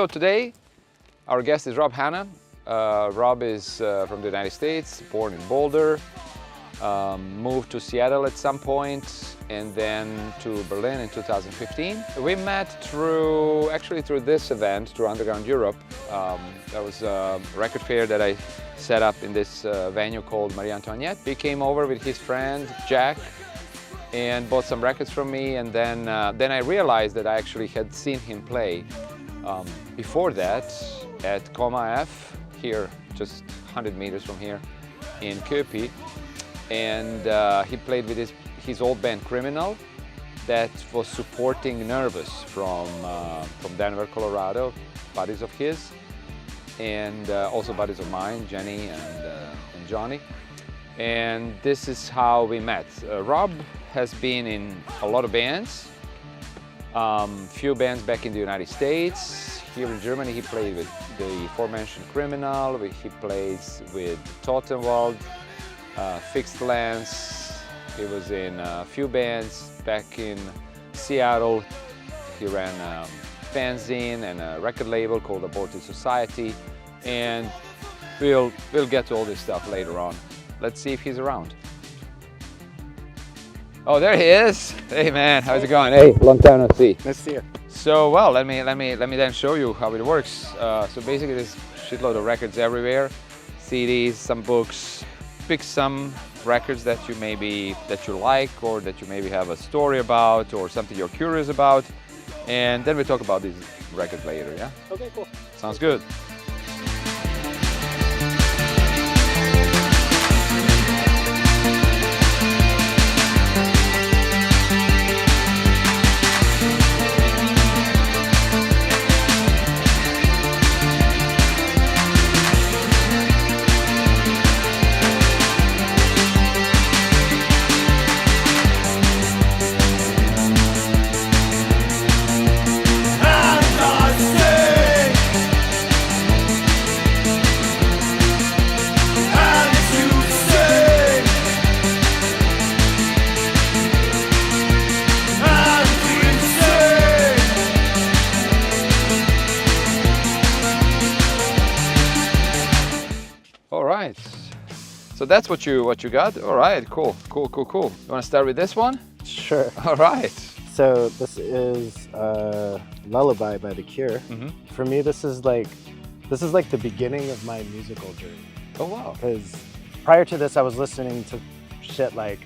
So today, our guest is Hanna. Rob is from the United States, born in Boulder, moved to Seattle at some point, and then to Berlin in 2015. We met through this event, through Underground Europe. That was a record fair that I set up in this venue called Marie Antoinette. He came over with his friend Jack and bought some records from me, and then I realized that I actually had seen him play before that at Coma F, here just 100 meters from here in Köpi, and he played with his old band Criminal that was supporting Nervous from Denver, Colorado, buddies of his, and also buddies of mine, Jenny and Johnny. And this is how we met. Rob has been in a lot of bands, few bands back in the United States. Here in Germany he played with the aforementioned Criminal, he plays with Totenwald, Fixed Lens. He was in a few bands back in Seattle. He ran a fanzine and a record label called Aborted Society, and we'll get to all this stuff later on. Let's see if he's around. Oh, there he is. Hey man, how's it going? Hey, long time no see. Nice to see you. So, well, let me then show you how it works. So basically there's a shitload of records everywhere, CDs, some books. Pick some records that you like, or that you maybe have a story about, or something you're curious about, and then we talk about these records later, yeah? Okay, cool. Sounds good. So that's what you got? All right, cool. You want to start with this one? Sure. All right. So this is Lullaby by The Cure. Mm-hmm. For me, this is like the beginning of my musical journey. Oh wow. Because prior to this, I was listening to shit like,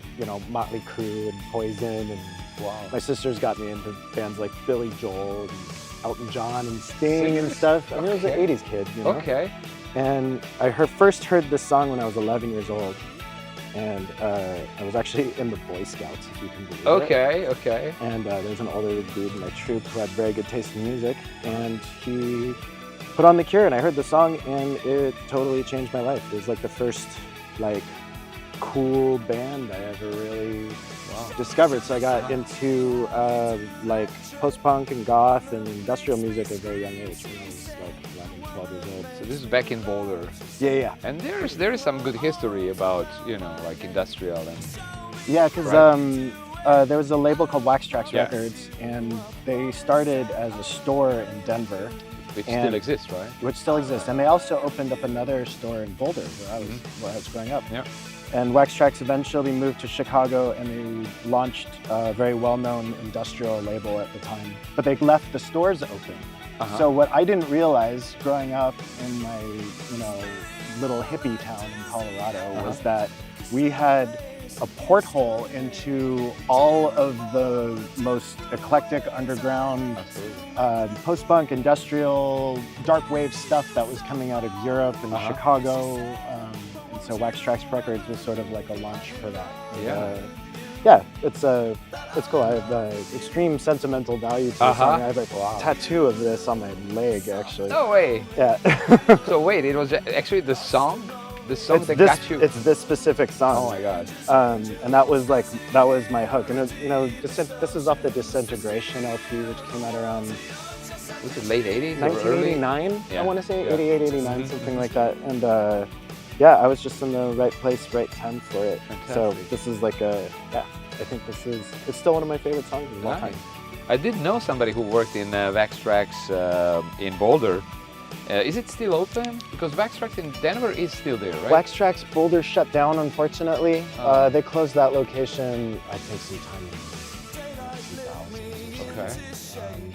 Motley Crue and Poison, and wow. My sisters got me into bands like Billy Joel and Elton John and Sting and stuff. I mean, I was an 80s kid, Okay. And I first heard this song when I was 11 years old, and I was actually in the Boy Scouts, if you can believe it. Okay. And there's an older dude in my troop who had very good taste in music, and he put on The Cure, and I heard the song, and it totally changed my life. It was like the first cool band I ever really discovered. So I got into like post-punk and goth and industrial music at a very young age, when I was like 11, 12 years old. So this is back in Boulder. Yeah. And there is some good history about, like industrial and... Yeah, because right? There was a label called Wax Trax Records, and they started as a store in Denver. Which still exists, right? Which still exists. And they also opened up another store in Boulder, where I was growing up. Yeah. And Wax Trax eventually moved to Chicago, and they launched a very well-known industrial label at the time. But they left the stores open. Uh-huh. So what I didn't realize growing up in my, little hippie town in Colorado was that we had a porthole into all of the most eclectic underground post-punk, industrial, dark wave stuff that was coming out of Europe and Chicago. And so Wax Trax Records was sort of like a launch for that. Yeah, it's cool. I have extreme sentimental value to the song. I have a tattoo of this on my leg, actually. No way. Yeah. So wait, it was actually the song that got you. It's this specific song. Oh my god. And that was my hook. And this is off the Disintegration LP, which came out around. Was it late 80s? 1989, yeah. I want to say, 88, 89, something like that. And yeah, I was just in the right place, right time for it. Fantastic. So this is like I think it's still one of my favorite songs of all time. I did know somebody who worked in Wax Tracks in Boulder. Is it still open? Because Wax Tracks in Denver is still there, right? Wax Tracks Boulder shut down, unfortunately. They closed that location, I think, sometime in 2000. Okay.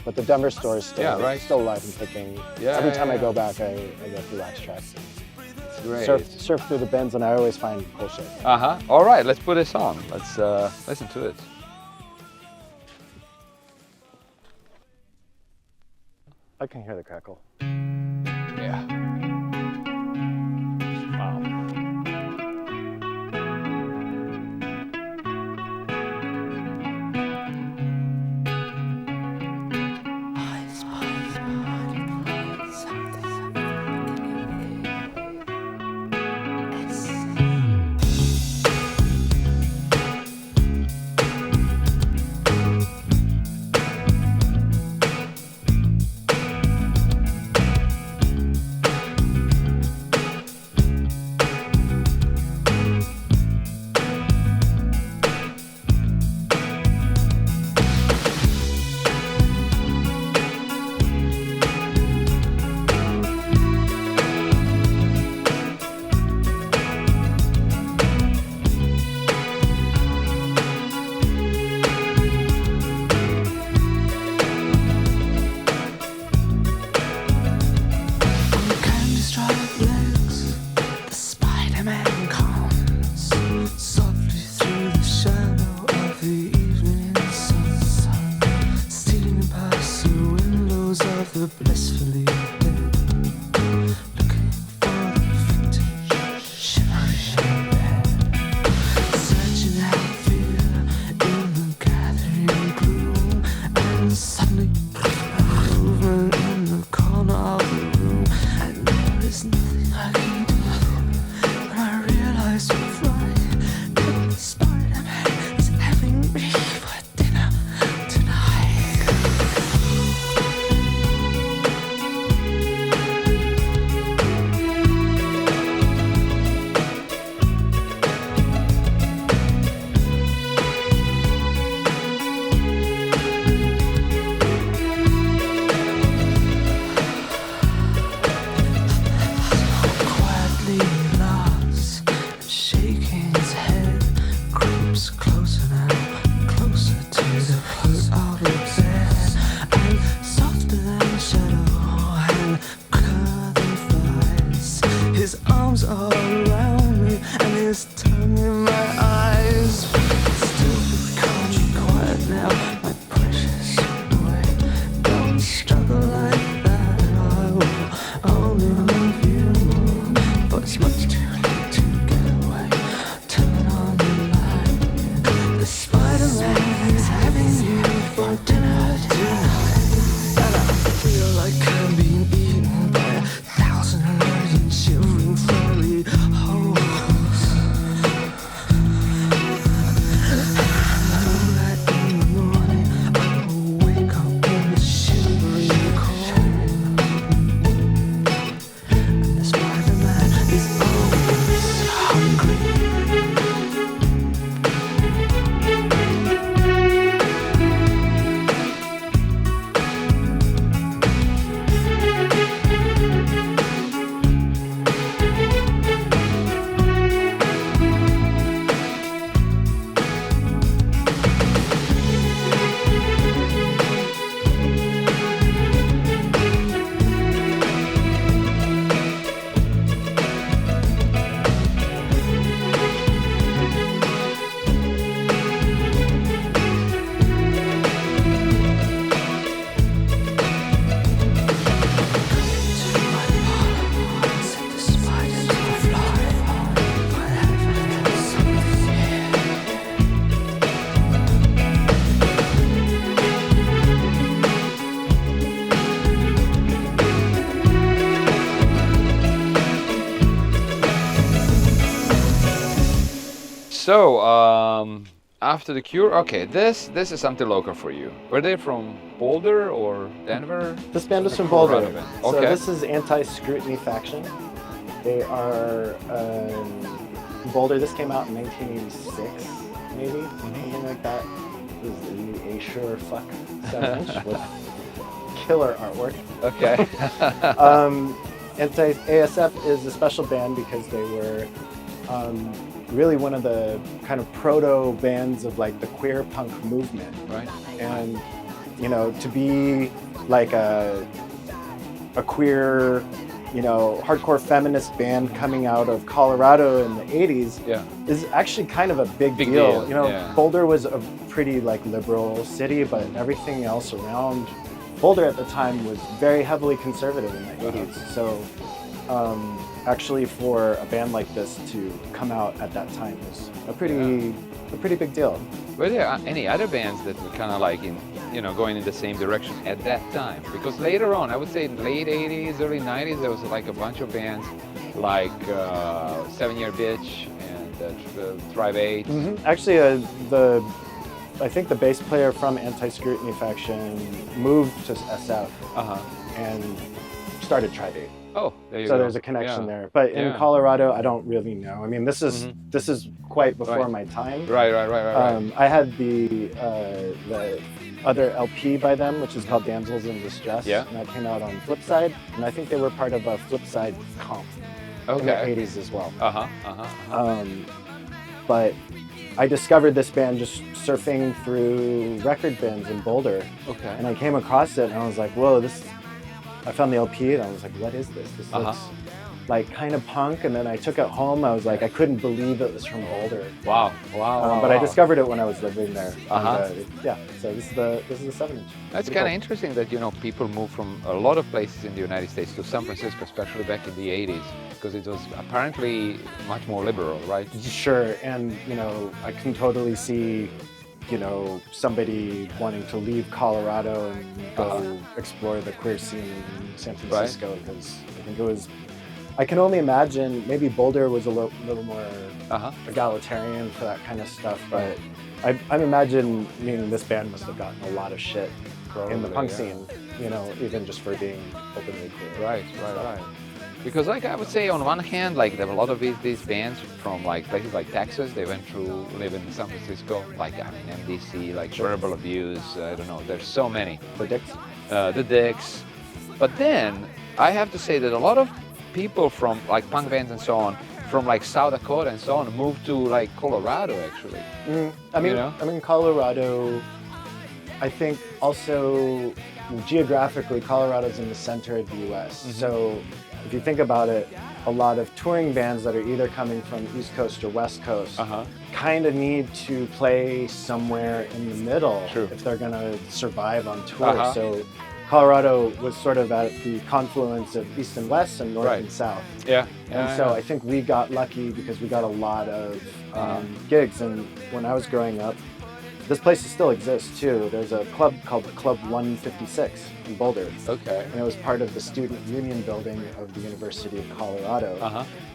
But the Denver store is still, still alive and kicking. Yeah, Every time I go back, I go through Wax Tracks. Great. Surf through the bins, and I always find cool shit. All right, let's put this on. Let's listen to it. I can hear the crackle. Yeah. Wow. So, after the Cure, okay, this is something local for you. Were they from Boulder or Denver? This band is from Boulder. Okay. So this is Anti-Scrutiny Faction. They are Boulder. This came out in 1986, maybe, something like that. This is the A Sure Fuck 7-inch with killer artwork. Okay. ASF is a special band because they were really one of the kind of proto bands of like the queer punk movement. Right. And you know, to be like a queer, you know, hardcore feminist band coming out of Colorado in the 80s is actually kind of a big deal. You know, Boulder was a pretty like liberal city, but everything else around Boulder at the time was very heavily conservative in the 80s. So actually for a band like this to come out at that time was a pretty big deal. Were there any other bands that were kind of like in, you know, going in the same direction at that time? Because later on, I would say late 80s, early 90s, there was like a bunch of bands like 7 Year Bitch and Thrive 8. Mm-hmm. Actually, I think the bass player from Anti-Scrutiny Faction moved to SF and started Thrive 8. Oh, there you go. So there's a connection there. But in Colorado, I don't really know. I mean, this is quite before my time. Right. I had the other LP by them, which is called Damsels in Distress. Yeah. And that came out on Flipside. And I think they were part of a Flipside comp in the 80s as well. But I discovered this band just surfing through record bins in Boulder. Okay. And I came across it and I was like, whoa, I found the LP and I was like, what is this? This looks like kind of punk. And then I took it home. I was like, I couldn't believe it was from Boulder. Wow. But I discovered it when I was living there. So this is the 7-inch. That's kind of interesting that, you know, people move from a lot of places in the United States to San Francisco, especially back in the 80s, because it was apparently much more liberal, right? Sure. And, you know, I can totally see, you know, somebody wanting to leave Colorado and go explore the queer scene in San Francisco, because I think I can only imagine maybe Boulder was a little more egalitarian for that kind of stuff, but I'm imagining this band must have gotten a lot of shit in the punk scene, you know, even just for being openly queer. Right. Because like I would say on one hand, like there were a lot of these bands from like places like Texas, they went to live in San Francisco, like I mean MDC, like Verbal Abuse, I don't know, there's so many. The Dicks. But then I have to say that a lot of people from like punk bands and so on, from like South Dakota and so on, moved to like Colorado actually. I mean Colorado, I think also geographically Colorado's in the center of the US. So if you think about it, a lot of touring bands that are either coming from East Coast or West Coast kind of need to play somewhere in the middle if they're going to survive on tour. So Colorado was sort of at the confluence of East and West and North and South. So I think we got lucky because we got a lot of gigs. And when I was growing up, this place still exists too. There's a club called the Club 156 in Boulder. Okay. And it was part of the student union building of the University of Colorado.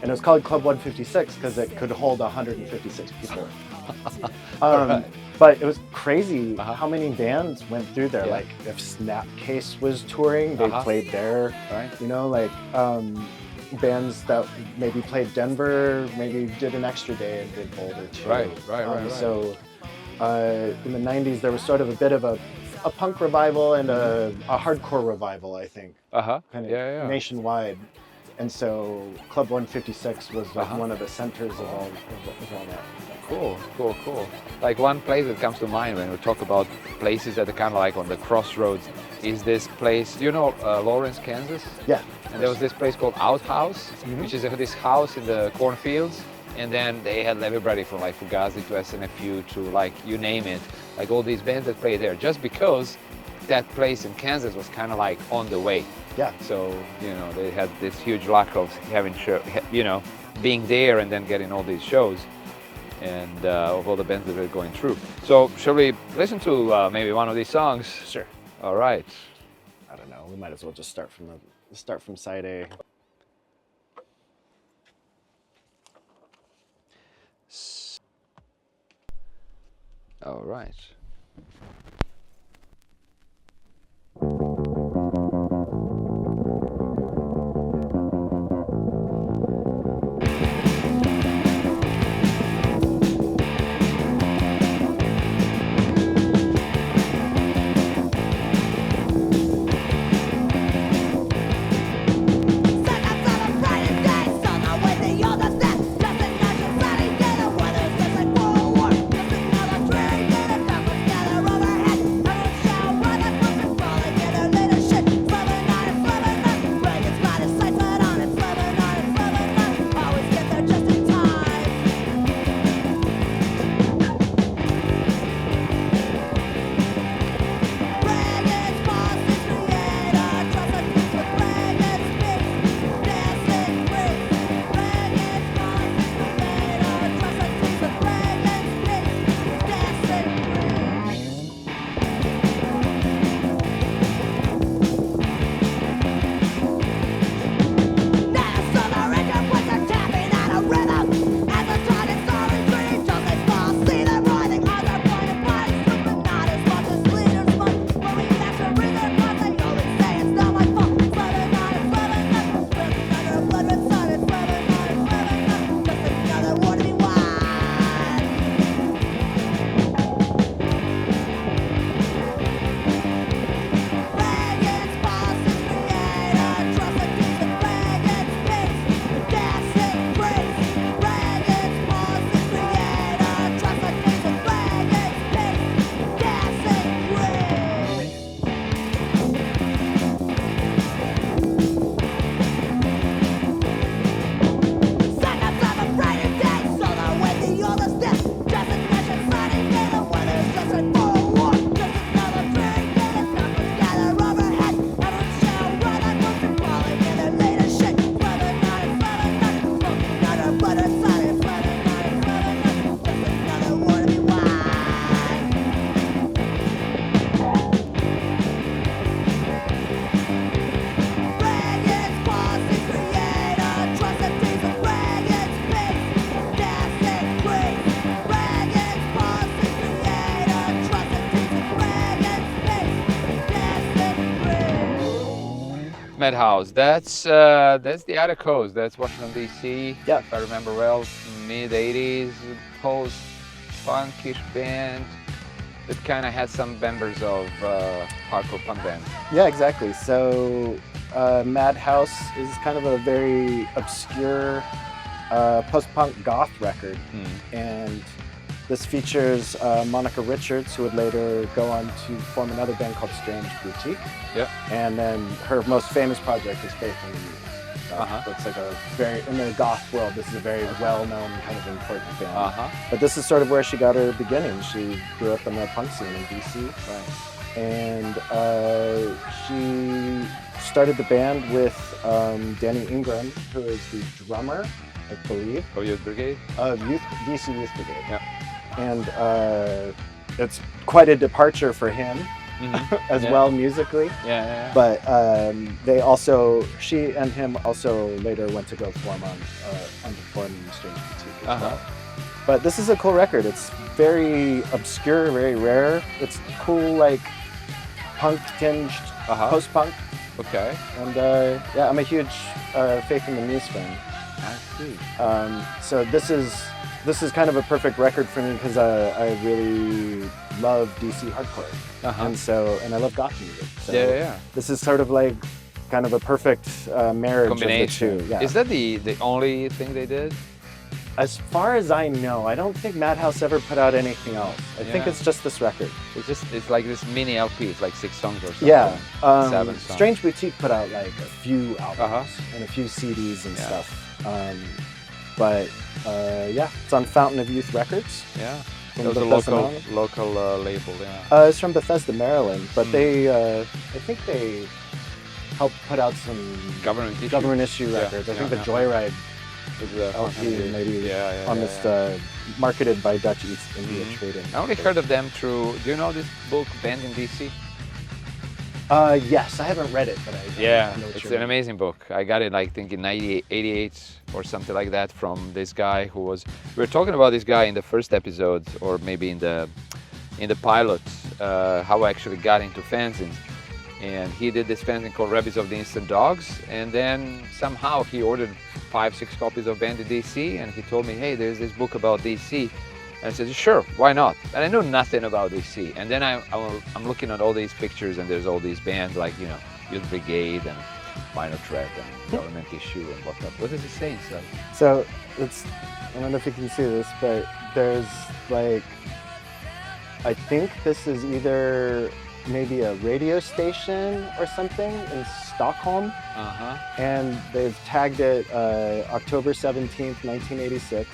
And it was called Club 156 because it could hold 156 people. But it was crazy how many bands went through there. Like if Snapcase was touring, they played there. You know, like bands that maybe played Denver, maybe did an extra day and did Boulder too. So in the 90s, there was sort of a bit of a punk revival and a hardcore revival, I think, kind of nationwide. And so Club 156 was like one of the centers of all that. Cool. Like one place that comes to mind when we talk about places that are kind of like on the crossroads is this place, you know, Lawrence, Kansas? Yeah. And there was this place called Outhouse, which is this house in the cornfields. And then they had everybody from like Fugazi to SNFU to like, you name it, like all these bands that played there, just because that place in Kansas was kind of like on the way. Yeah. So, you know, they had this huge luck of having, you know, being there and then getting all these shows and of all the bands that were going through. So, shall we listen to maybe one of these songs? Sure. All right. I don't know. We might as well just start from side A. All right. Madhouse. That's the other coast. That's Washington D.C. Yeah. If I remember well, mid '80s post-punkish band that kind of had some members of hardcore punk bands. Yeah, exactly. So Madhouse is kind of a very obscure post-punk goth record, and this features Monica Richards, who would later go on to form another band called Strange Boutique. Yeah. And then her most famous project is Faith in the Youth. That's like a very, in the goth world, this is a very well-known kind of important band. But this is sort of where she got her beginning. She grew up in the punk scene in DC. Right. And she started the band with Danny Ingram, who is the drummer, I believe. Oh, Youth Brigade? DC Youth Brigade. Yeah. And it's quite a departure for him as well musically. Yeah. But she and him also later went to go form on Strange Boutique as well. But this is a cool record. It's very obscure, very rare. It's cool, like punk tinged post-punk. Okay. And yeah, I'm a huge Faith in the Muse fan. I see. So this is kind of a perfect record for me because I really love DC hardcore, and I love goth music. So Yeah. this is sort of like kind of a perfect marriage Combination. of the two. Yeah. Is that the only thing they did? As far as I know, I don't think Madhouse ever put out anything else. I think it's just this record. It's like this mini LP. It's like 6 songs or something. Yeah. 7 songs. Strange Boutique put out like a few albums and a few CDs and stuff. But yeah, it's on Fountain of Youth Records. Yeah. From It was a Bethesda, local label. Yeah. it's from Bethesda, Maryland. But they, I think they helped put out some government issue records. I think the Joyride LP maybe on this marketed by Dutch East India Trading. I only heard of them through. Do you know this book, Band in DC? Yes, I haven't read it, but I know what it's you're an amazing book. I got it, I think, in 88 or something like that from this guy who was. We were talking about this guy in the first episode, or maybe in the pilot, how I actually got into fanzines. And he did this fanzine called Rebels of the Instant Dogs, and then somehow he ordered 5-6 copies of Band in DC, and he told me, hey, there's this book about DC. And I said, sure, why not? And I knew nothing about DC. And then I'm looking at all these pictures, and there's all these bands like, Youth Brigade and Minor Threat and Government Issue and whatnot. What does it say inside? So I don't know if you can see this, but there's like, I think this is either maybe a radio station or something in Stockholm. And they've tagged it October 17th, 1986.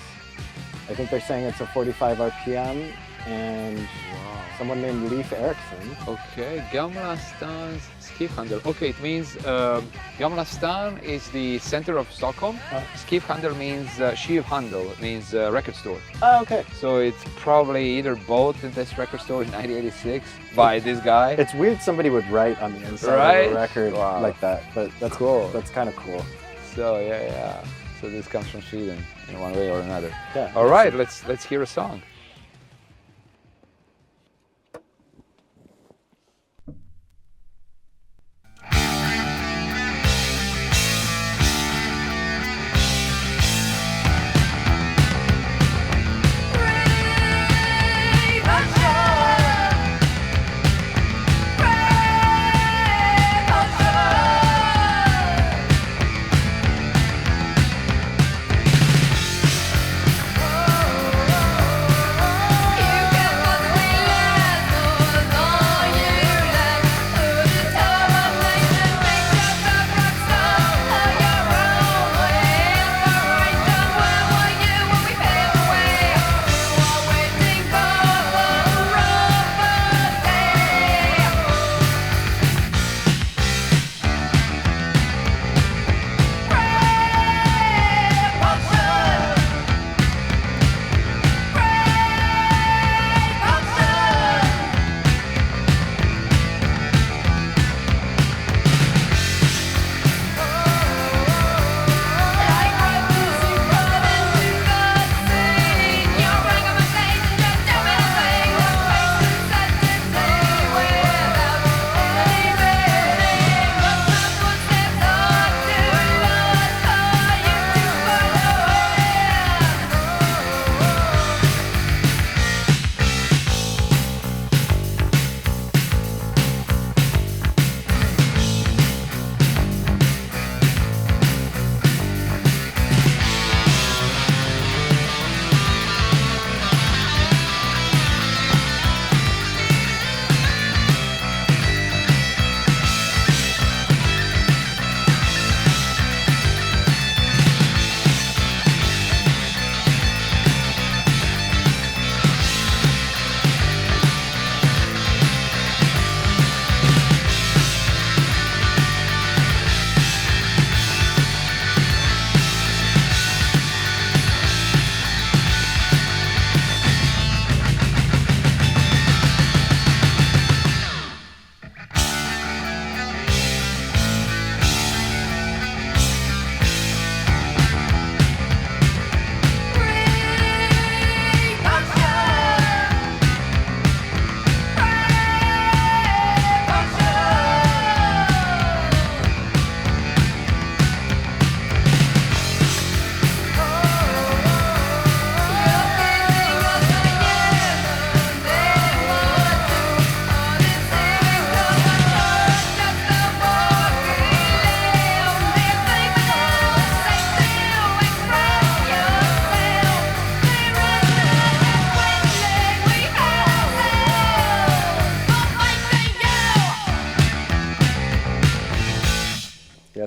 I think they're saying it's a 45 RPM, and someone named Leif Erikson. Okay, Gamla Stan's Skiffhandel. Okay, it means Gamla Stan is the center of Stockholm. Skiffhandel means Skivhandel, means record store. Oh, okay. So it's probably either bought in this record store in 1986 by this guy. It's weird somebody would write on the inside of a record like that, but that's cool. That's kind of cool. So yeah. So this comes from Sweden in one way or another. Yeah. All right, let's hear a song. Oh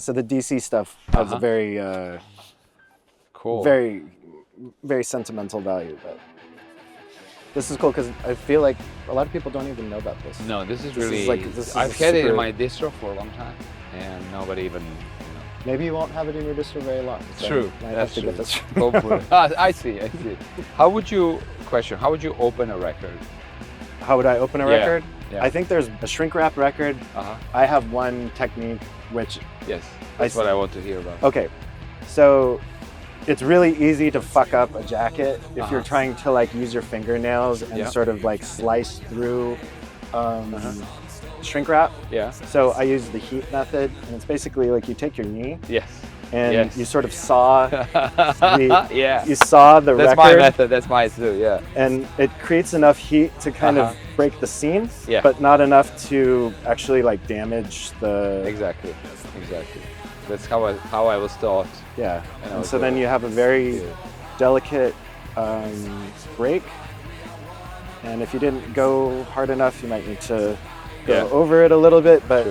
so the DC stuff has a very, cool. very, very sentimental value. But this is cool because I feel like a lot of people don't even know about this. No, this is really. I've had it in my distro for a long time, and nobody even. Maybe you won't have it in your distro very long. So True. That's true. Get this. Hopefully. I see. How would you open a record? How would I open a record? Yeah. I think there's a shrink wrap record. I have one technique which... Yes, that's what I want to hear about. Okay, so it's really easy to fuck up a jacket if you're trying to like use your fingernails and sort of like slice through shrink wrap. Yeah. So I use the heat method, and it's basically like you take your knee. Yes. And you sort of saw you saw the record. That's my method, that's mine too, yeah. And it creates enough heat to kind of break the seam, yeah, but not enough to actually like damage the... Exactly. That's how I was taught. Yeah, and so then you have a very delicate break, and if you didn't go hard enough, you might need to go over it a little bit, but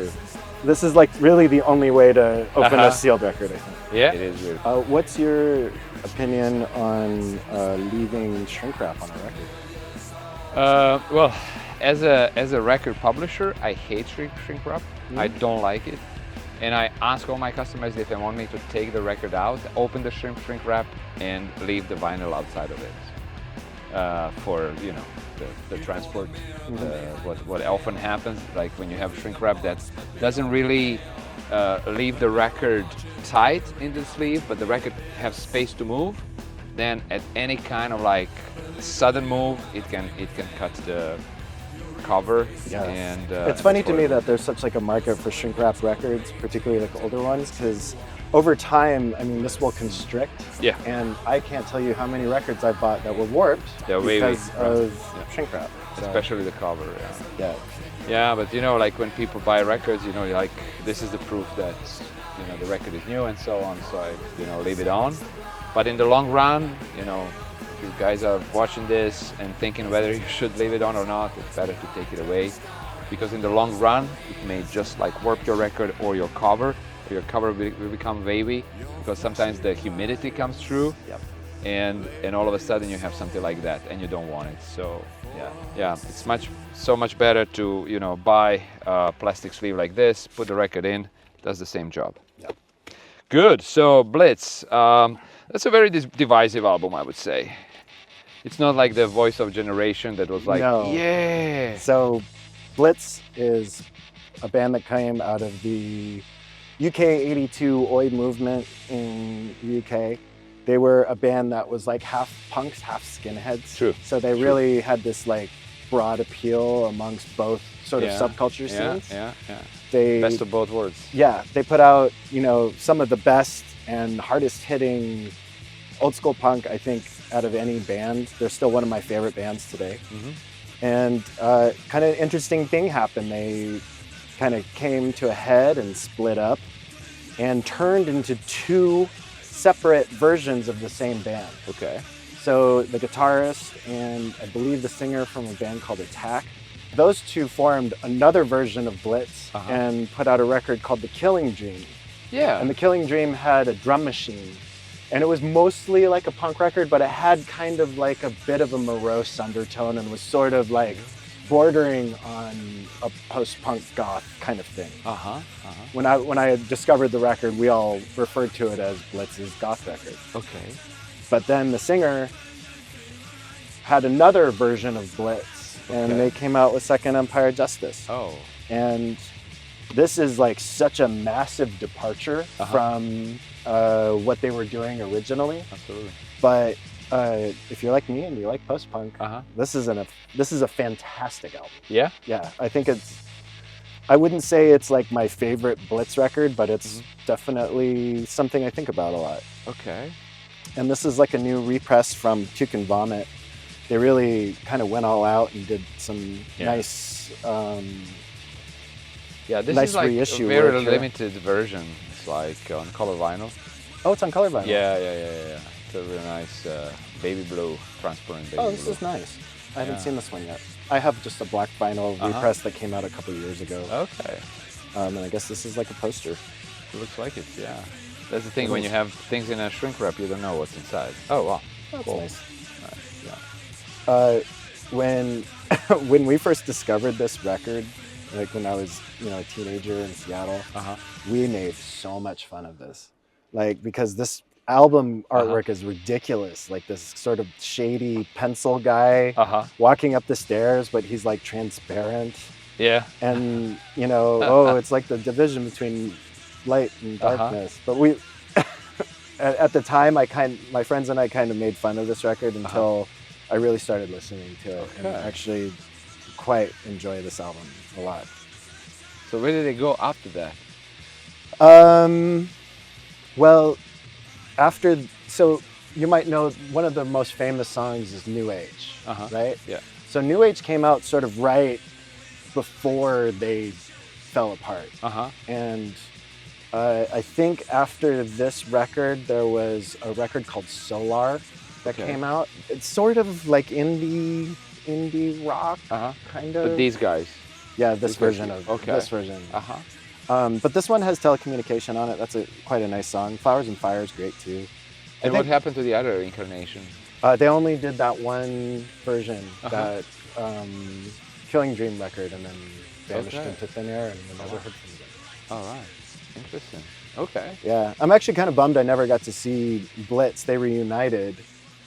this is like really the only way to open a sealed record, I think. Yeah, it is weird. What's your opinion on leaving shrink wrap on a record? Well, as a record publisher, I hate shrink wrap. I don't like it, and I ask all my customers if they want me to take the record out, open the shrink wrap, and leave the vinyl outside of it for the transport. What often happens, like when you have shrink wrap that doesn't really leave the record tight in the sleeve, but the record has space to move, then at any kind of like sudden move, it can cut the cover. Yeah. And it's funny to me that there's such like a market for shrink wrap records, particularly like older ones, because over time, I mean, this will constrict. Yeah. And I can't tell you how many records I've bought that were warped because of shrink wrap. So, especially the cover. Yeah. Yeah, but like when people buy records, like this is the proof that the record is new and so on. So I leave it on. But in the long run, if you guys are watching this and thinking whether you should leave it on or not, it's better to take it away, because in the long run, it may just like warp your record or your cover. Your cover will become wavy because sometimes the humidity comes through, and all of a sudden you have something like that, and you don't want it. So yeah, it's so much better to buy a plastic sleeve like this, put the record in, does the same job. Yeah. Good. So Blitz, that's a very divisive album, I would say. It's not like the Voice of Generation that was like, yeah. So Blitz is a band that came out of the UK 82 Oi movement in the UK. They were a band that was like half punks, half skinheads. True. So they really had this like broad appeal amongst both sort of subculture scenes. Yeah. They, best of both worlds. Yeah, they put out, some of the best and hardest hitting old school punk, I think, out of any band. They're still one of my favorite bands today. And kind of interesting thing happened. They kind of came to a head and split up and turned into two separate versions of the same band. Okay. So the guitarist and I believe the singer from a band called Attack, those two formed another version of Blitz and put out a record called The Killing Dream. Yeah. And The Killing Dream had a drum machine, and it was mostly like a punk record, but it had kind of like a bit of a morose undertone and was sort of like bordering on a post-punk goth kind of thing. When I discovered the record, we all referred to it as Blitz's goth record. Okay. But then the singer had another version of Blitz, and they came out with Second Empire Justice. Oh. And this is like such a massive departure from what they were doing originally. Absolutely. But if you're like me and you like post-punk, this is a fantastic album. Yeah? Yeah, I think I wouldn't say it's like my favorite Blitz record, but it's definitely something I think about a lot. Okay. And this is like a new repress from Puke and Vomit. They really kind of went all out and did some nice this nice is like reissue a very work, limited version. It's like on color vinyl. Oh, it's on color vinyl. Yeah. It's a really nice baby blue, transparent baby blue. Oh, this is nice. I haven't seen this one yet. I have just a black vinyl repress that came out a couple years ago. Okay. And I guess this is like a poster. It looks like it, yeah. That's the thing, when you have things in a shrink wrap, you don't know what's inside. Oh, wow. That's Cool. nice. Nice, yeah. When when we first discovered this record, like when I was a teenager in Seattle, we made so much fun of this, like because this album artwork is ridiculous, like this sort of shady pencil guy walking up the stairs, but he's like transparent. Yeah. And oh, it's like the division between light and darkness. But we at the time, my friends and I kind of made fun of this record until I really started listening to it and actually quite enjoy this album a lot. So where did they go after that? Well, so you might know one of the most famous songs is New Age, right? Yeah. So New Age came out sort of right before they fell apart. And I think after this record, there was a record called Solar that came out. It's sort of like indie rock, kind of. But these guys? Yeah, this version of this version. But this one has Telecommunication on it. That's quite a nice song. Flowers and Fire is great too. And what happened to the other incarnation? They only did that one version, that Killing Dream record, and then vanished into thin air, and we never heard from them. All right, interesting. Okay. Yeah, I'm actually kind of bummed I never got to see Blitz. They reunited,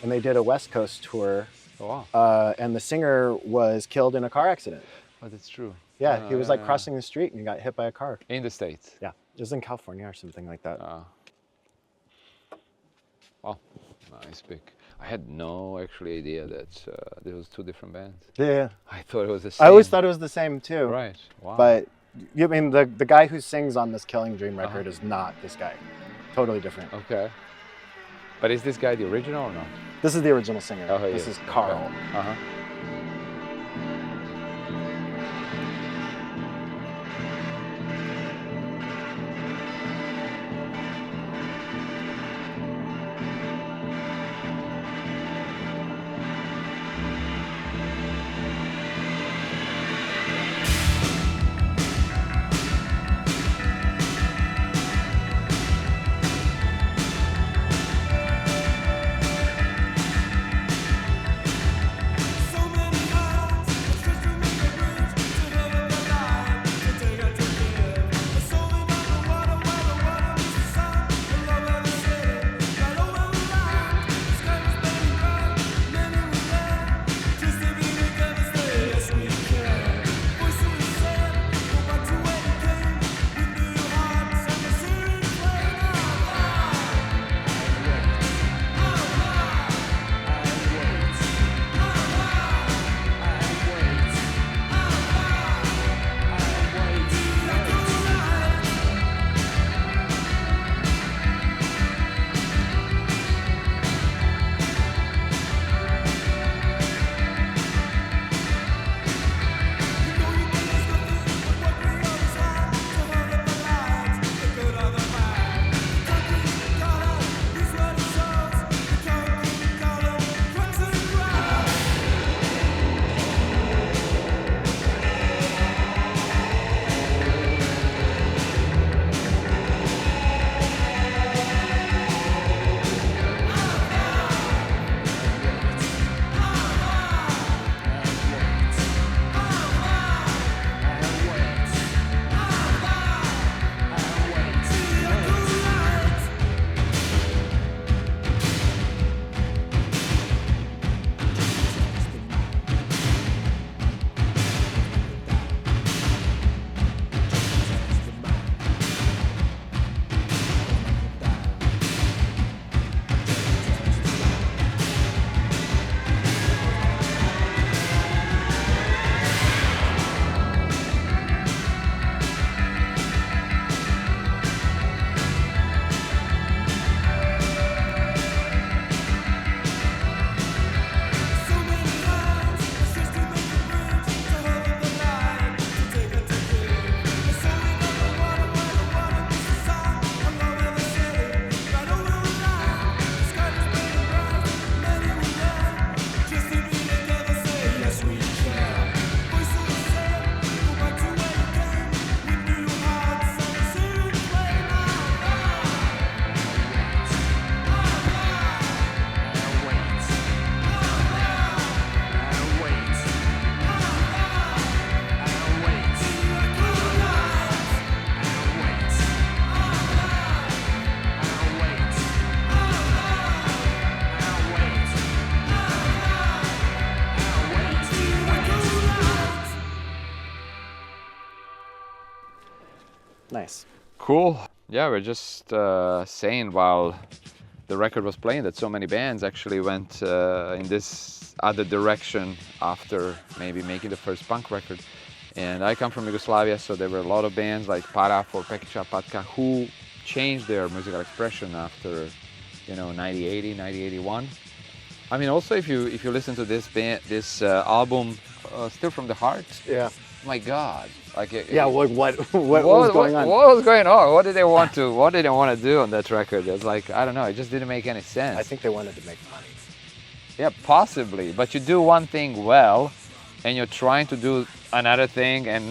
and they did a West Coast tour. Oh, wow. And the singer was killed in a car accident. Oh, that's true. Yeah, he was like crossing the street and he got hit by a car. In the States? Yeah, it was in California or something like that. Oh, nice pick. I had no actually idea that there was two different bands. Yeah. I thought it was the same. I always thought it was the same too. Right. Wow. But you mean the guy who sings on this Killing Dream record is not this guy. Totally different. Okay. But is this guy the original or not? This is the original singer. Oh, this is Carl. Okay. So Nice. Cool. Yeah, we're just saying while the record was playing that so many bands actually went in this other direction after maybe making the first punk record. And I come from Yugoslavia, so there were a lot of bands like Paraf or Pekića Patka who changed their musical expression after, 1980, 1981. I mean, also if you listen to this album, Still from the Heart. Yeah. My God. Like what was going on? What was going on? What did they want to do on that record? It's like, I don't know, it just didn't make any sense. I think they wanted to make money. Yeah, possibly. But you do one thing well, and you're trying to do another thing, and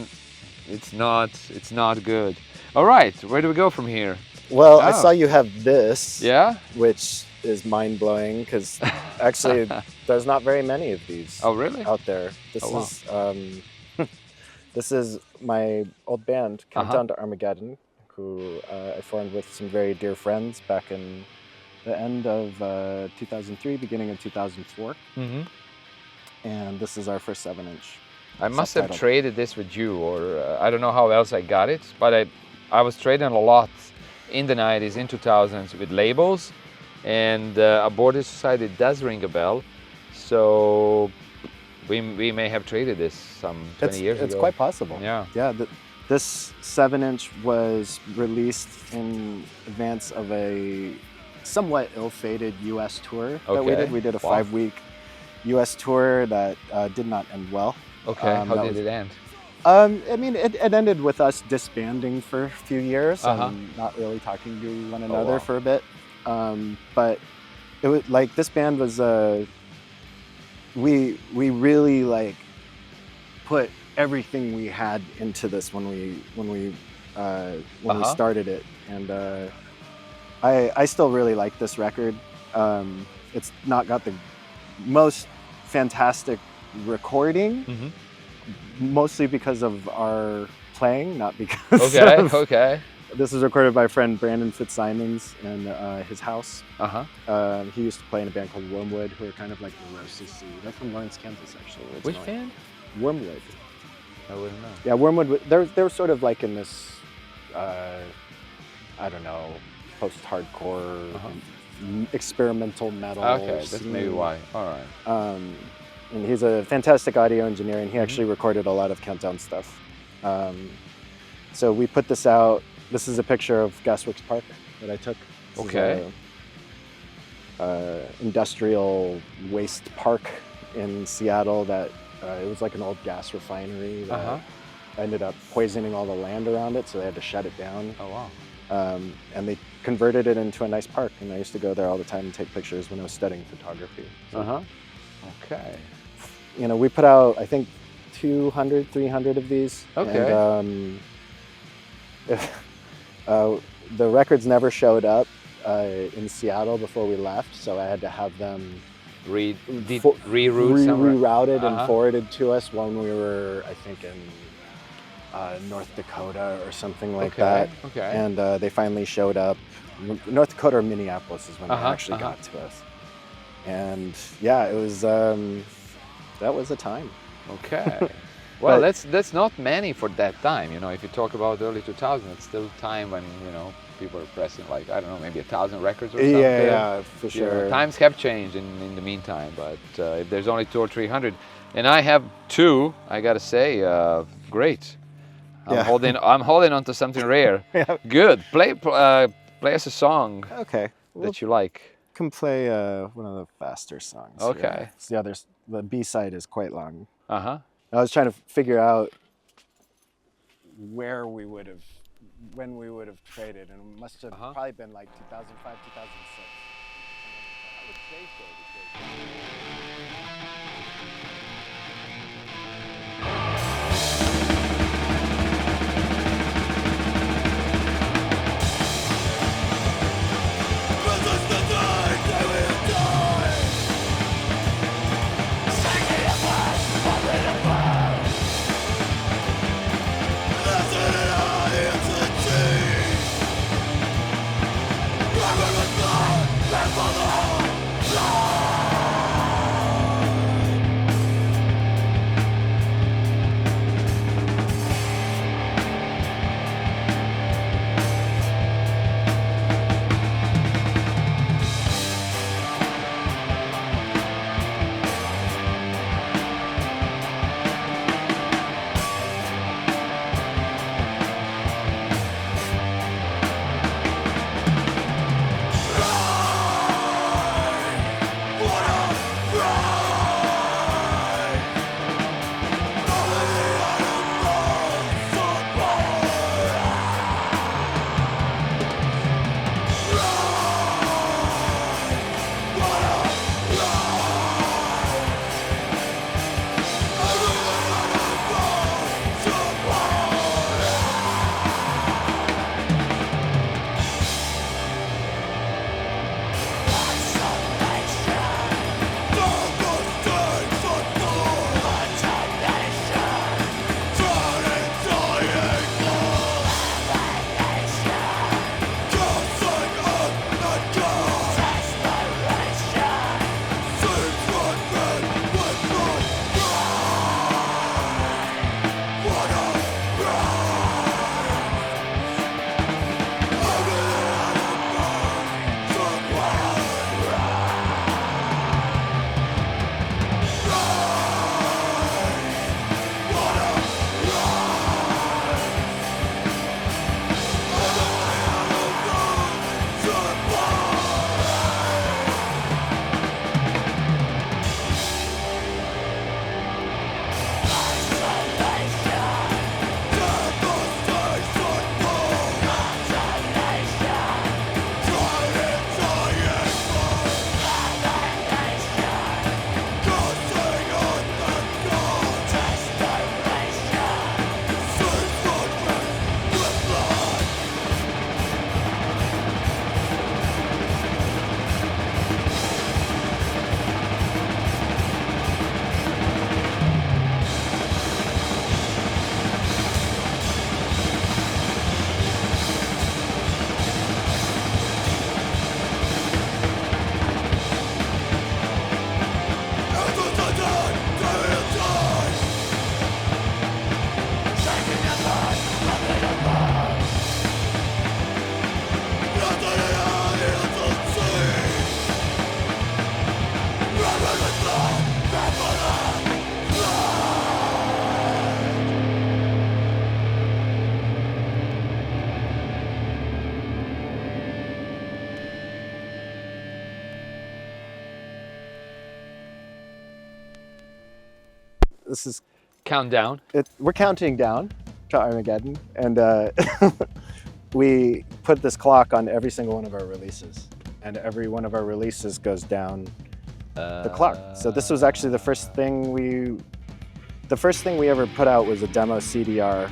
it's not good. All right, where do we go from here? Well, I saw you have this. Yeah? Which is mind-blowing because actually there's not very many of these. Oh, really? Out there. This is my old band, Countdown to Armageddon, who I formed with some very dear friends back in the end of 2003, beginning of 2004. Mm-hmm. And this is our first 7-inch. I must have traded this with you, or I don't know how else I got it, but I was trading a lot in the 90s, in 2000s with labels, and Aborted Society does ring a bell, so we may have traded this some 20 years ago. It's quite possible. Yeah. Yeah. This 7-inch was released in advance of a somewhat ill-fated U.S. tour that we did. We did a 5-week U.S. tour that did not end well. Okay. How did it end? I mean, it ended with us disbanding for a few years and not really talking to one another for a bit. But it was like this band was we really like put everything we had into this when we started it, and I still really like this record. It's not got the most fantastic recording, mostly because of our playing, not because Okay. This is recorded by friend Brandon Fitzsimons in his house. He used to play in a band called Wormwood, who are kind of like Neurosis. They're from Lawrence, Kansas, actually. Which band? Wormwood. I wouldn't know. Yeah, Wormwood. They're sort of like in this, I don't know, post-hardcore, experimental metal. Okay, that's maybe why. All right. And he's a fantastic audio engineer, and he actually recorded a lot of Countdown stuff. So we put this out. This is a picture of Gasworks Park that I took. This is a industrial waste park in Seattle that it was like an old gas refinery that ended up poisoning all the land around it, so they had to shut it down. Oh, wow. And they converted it into a nice park, and I used to go there all the time and take pictures when I was studying photography. So, Okay. You know, we put out, I think, 200, 300 of these. Okay. And, the records never showed up in Seattle before we left, so I had to have them rerouted and forwarded to us when we were, I think, in North Dakota or something like that. Okay. And they finally showed up. North Dakota or Minneapolis is when they actually got to us. And yeah, it was, that was a time. Okay. Well, that's not many for that time. You know, if you talk about early 2000s, it's still time when, people are pressing like, I don't know, maybe 1,000 records or something. Yeah, for sure. Times have changed in the meantime, but if there's only 200 or 300, and I have 2, I gotta say, great. I'm holding on to something rare. Good. Play us a song. Okay. That you like. Can play one of the faster songs. Okay. Yeah, the B-side is quite long. I was trying to figure out when we would have traded, and it must have probably been like 2005, 2006. I would say so because this is Countdown. we're counting down to Armageddon, and we put this clock on every single one of our releases, and every one of our releases goes down the clock. So this was actually the first thing we ever put out was a demo CDR.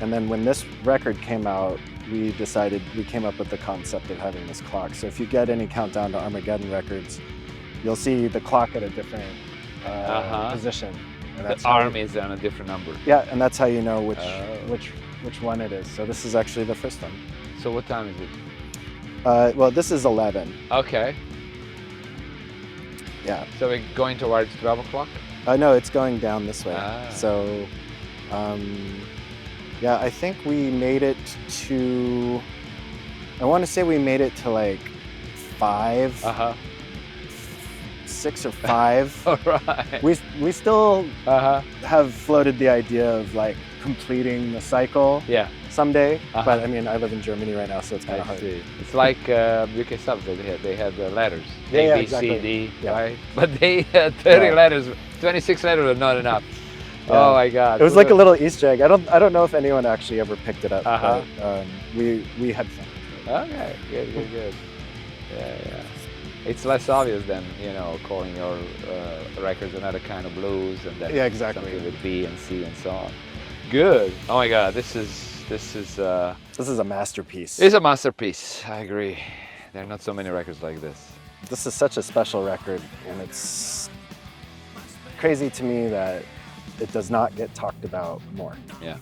And then when this record came out, we came up with the concept of having this clock. So if you get any Countdown to Armageddon records, you'll see the clock at a different position. And The arm is on a different number. Yeah, and that's how you know which one it is. So this is actually the first one. So what time is it? Well, this is 11. Okay. Yeah. So we're going towards 12 o'clock? No, it's going down this way. So, yeah, I think we made it to, I want to say we made it to like 5, 6 or 5. All right. We still have floated the idea of like completing the cycle someday. But I mean, I live in Germany right now, so it's kind of hard. See. It's like UK subs, they had the letters. Yeah, A, B, exactly. C, D, right? But they had 30 letters, 26 letters are not enough. Oh my God. It was like a little Easter egg. I don't know if anyone actually ever picked it up, but we had fun. Okay, good. Yeah. It's less obvious than, calling your records another kind of blues and then something with B and C and so on. Good. Oh my God, this is a masterpiece. It's a masterpiece. I agree. There are not so many records like this. This is such a special record, and it's crazy to me that it does not get talked about more. Yeah.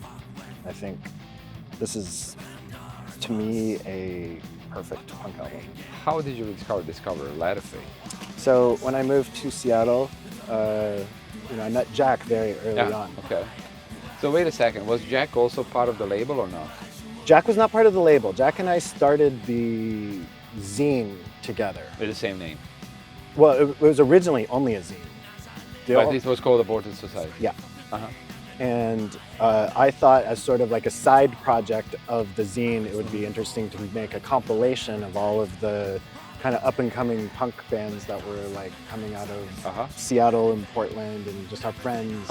I think this is, to me, a perfect punk album. How did you discover Letterface? So when I moved to Seattle, I met Jack very early on. Okay. So wait a second, was Jack also part of the label or not? Jack was not part of the label. Jack and I started the zine together. With the same name? Well, it was originally only a zine. But it was called Aborted Society? Yeah. And I thought as sort of like a side project of the zine, it would be interesting to make a compilation of all of the kind of up-and-coming punk bands that were like coming out of Seattle and Portland and just our friends,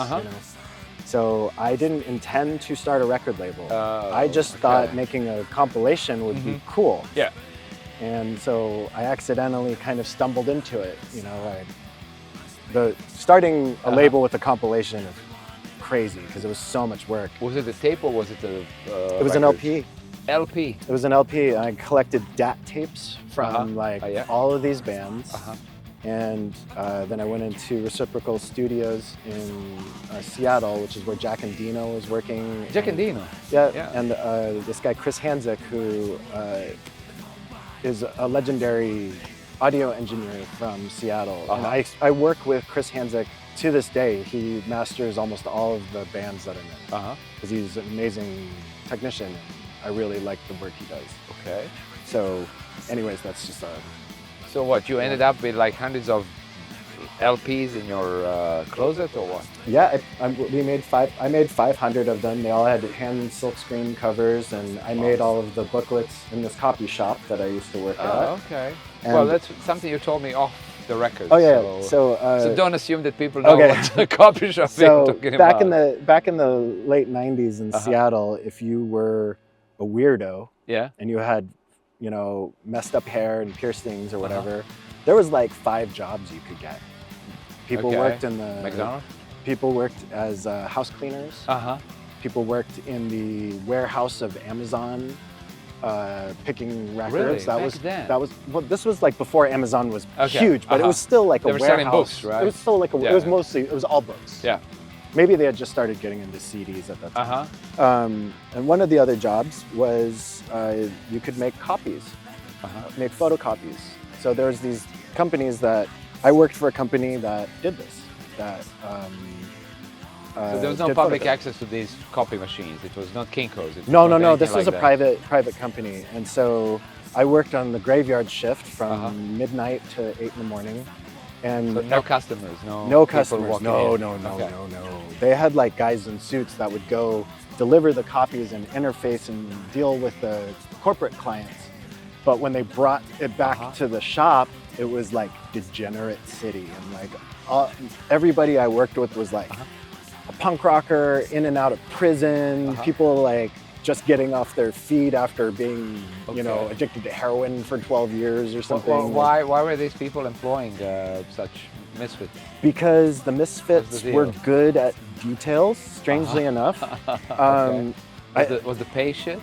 So I didn't intend to start a record label. I just thought making a compilation would be cool. Yeah. And so I accidentally kind of stumbled into it, starting a label with a compilation is crazy because it was so much work. Was it a tape or was it a It was an LP. LP? It was an LP, and I collected DAT tapes from all of these bands. And then I went into Reciprocal Studios in Seattle, which is where Jack and Dino was working. Jack and Dino? Yeah. And this guy, Chris Hanzik, who is a legendary audio engineer from Seattle. And I work with Chris Hanzik to this day. He masters almost all of the bands that I'm in. Because he's an amazing technician. I really like the work he does. Okay. So anyways, that's just So what, you ended up with like hundreds of LPs in your closet or what? Yeah, I made 500 of them. They all had hand silkscreen covers, and I made all of the booklets in this copy shop that I used to work at. Oh, okay. Well, that's something you told me off the record. Oh yeah. So don't assume that people know what a copy shop you're talking back about. back in the late '90s in Seattle, if you were a weirdo, and you had, messed up hair and piercings or whatever, there was like 5 jobs you could get. People worked in the McDonald's. People worked as house cleaners. People worked in the warehouse of Amazon, picking records. Really? Well, this was like before Amazon was huge, but it was still like they a were warehouse. Selling books, right? It was still like it was all books. Yeah. Maybe they had just started getting into CDs at that time. And one of the other jobs was you could make copies, make photocopies. So there's these companies that I worked for a company that did this. So there was no public access to these copy machines. It was not Kinko's. No. This was a private company, and so I worked on the graveyard shift from midnight to 8 in the morning. And so no customers, no customers, no. They had like guys in suits that would go deliver the copies and interface and deal with the corporate clients. But when they brought it back to the shop, it was like degenerate city, and like everybody I worked with was like a punk rocker in and out of prison, people like just getting off their feet after being, you know, addicted to heroin for 12 years or something. Why were these people employing such misfits? Because the misfits were good at details, strangely enough. Was the pay shit?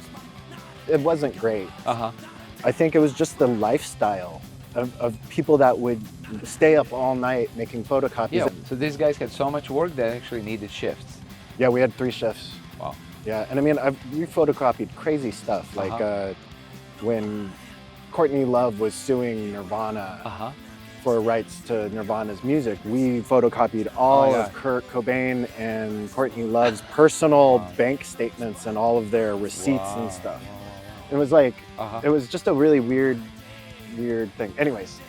It wasn't great. I think it was just the lifestyle of people that would stay up all night making photocopies. Yeah, so these guys had so much work they actually needed shifts. Yeah, we had 3 shifts. Wow. Yeah, and I mean, we photocopied crazy stuff, like when Courtney Love was suing Nirvana for rights to Nirvana's music, we photocopied all of Kurt Cobain and Courtney Love's personal bank statements and all of their receipts and stuff. It was like, it was just a really weird thing. Anyways,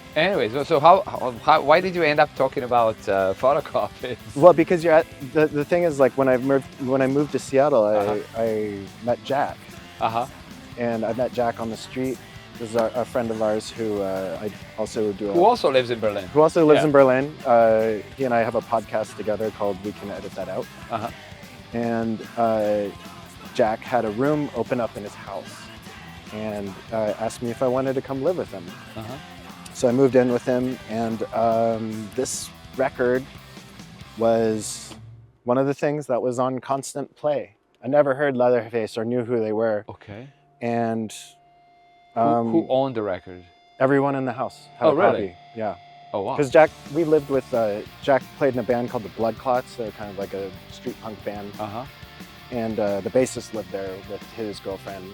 so why did you end up talking about photocopies? Well, because you're at the thing is, like, when I moved to Seattle, I met Jack. And I met Jack on the street. This is a friend of ours who I also do. Who also lives in Berlin. Who also lives in Berlin. He and I have a podcast together called We Can Edit That Out. And Jack had a room open up in his house, and asked me if I wanted to come live with him. So I moved in with him, and this record was one of the things that was on constant play. I never heard Leatherface or knew who they were. Okay. And who owned the record? Everyone in the house had a copy. Yeah. Oh, wow. Because we lived with, Jack played in a band called the Blood Clots. They're kind of like a street punk band. And the bassist lived there with his girlfriend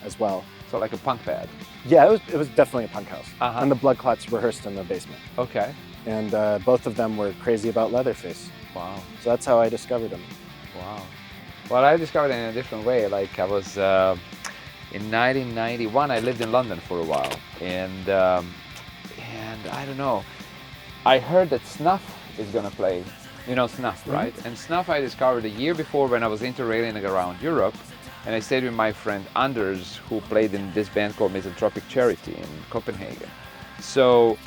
as well. So like a punk band? Yeah, it was definitely a punk house. And the Blood Clots rehearsed in the basement. Okay. And both of them were crazy about Leatherface. Wow. So that's how I discovered him. Wow. Well, I discovered it in a different way. Like, I was, in 1991, I lived in London for a while. And I don't know, I heard that Snuff is gonna play. You know Snuff, right? And Snuff I discovered a year before when I was interrailing around Europe. And I stayed with my friend Anders, who played in this band called Misanthropic Charity in Copenhagen. So,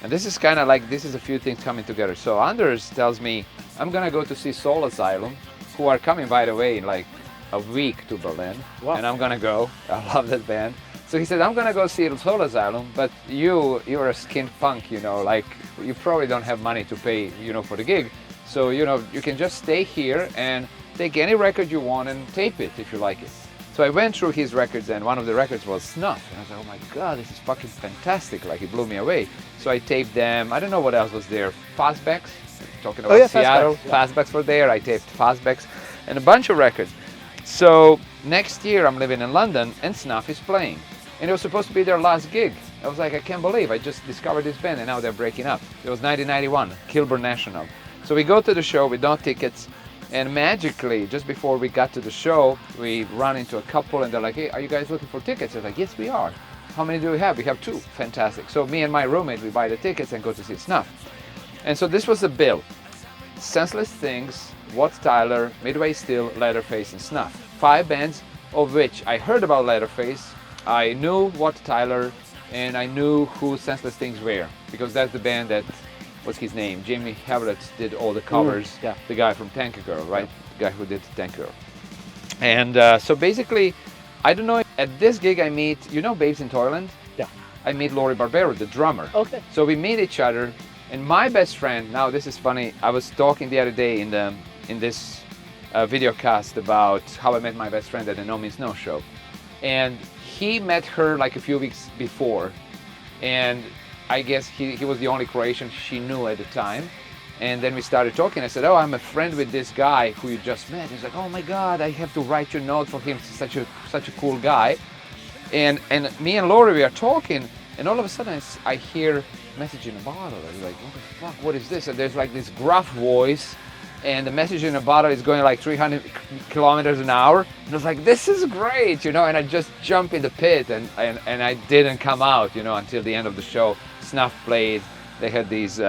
and this is kind of like, this is a few things coming together. So Anders tells me, I'm gonna go to see Soul Asylum, who are coming, by the way, in like a week to Berlin. Wow. And I'm gonna go. I love that band. So he said, I'm gonna go see Soul Asylum, but you're a skin punk, you know, like you probably don't have money to pay, you know, for the gig. So, you know, you can just stay here and take any record you want and tape it if you like it. So I went through his records, and one of the records was Snuff. And I was like, oh my God, this is fucking fantastic. Like, it blew me away. So I taped them. I don't know what else was there. Fastbacks, talking about Seattle. Fastbacks were there. I taped Fastbacks and a bunch of records. So next year I'm living in London and Snuff is playing. And it was supposed to be their last gig. I was like, I can't believe I just discovered this band and now they're breaking up. It was 1991, Kilburn National. So we go to the show with no tickets, and magically, just before we got to the show, we run into a couple and they're like, hey, are you guys looking for tickets? I was like, yes, we are. How many do we have? We have 2. Fantastic. So me and my roommate, we buy the tickets and go to see Snuff. And so this was the bill. Senseless Things, Wat Tyler, Midway Still, Leatherface, and Snuff. 5 bands, of which I heard about Leatherface, I knew Wat Tyler, and I knew who Senseless Things were, because that's the band that, what's his name? Jamie Havlet did all the covers. The guy from Tank Girl, right? The guy who did Tank Girl. And so basically, I don't know, at this gig I meet, you know Babes in Toyland? Yeah. I meet Laurie Barbero, the drummer. Okay. So we meet each other, and my best friend, now this is funny, I was talking the other day in this video cast about how I met my best friend at the No Means No show. And he met her like a few weeks before, and I guess he was the only Croatian she knew at the time. And then we started talking. I said, oh, I'm a friend with this guy who you just met. He's like, oh my God, I have to write your note for him. He's such a cool guy. And me and Laurie, we are talking, and all of a sudden I hear message in a bottle. I was like, what the fuck, what is this? And there's like this gruff voice, and the message in a bottle is going like 300 kilometers an hour. And I was like, this is great, you know, and I just jumped in the pit, and I didn't come out, you know, until the end of the show. Snuff played, they had these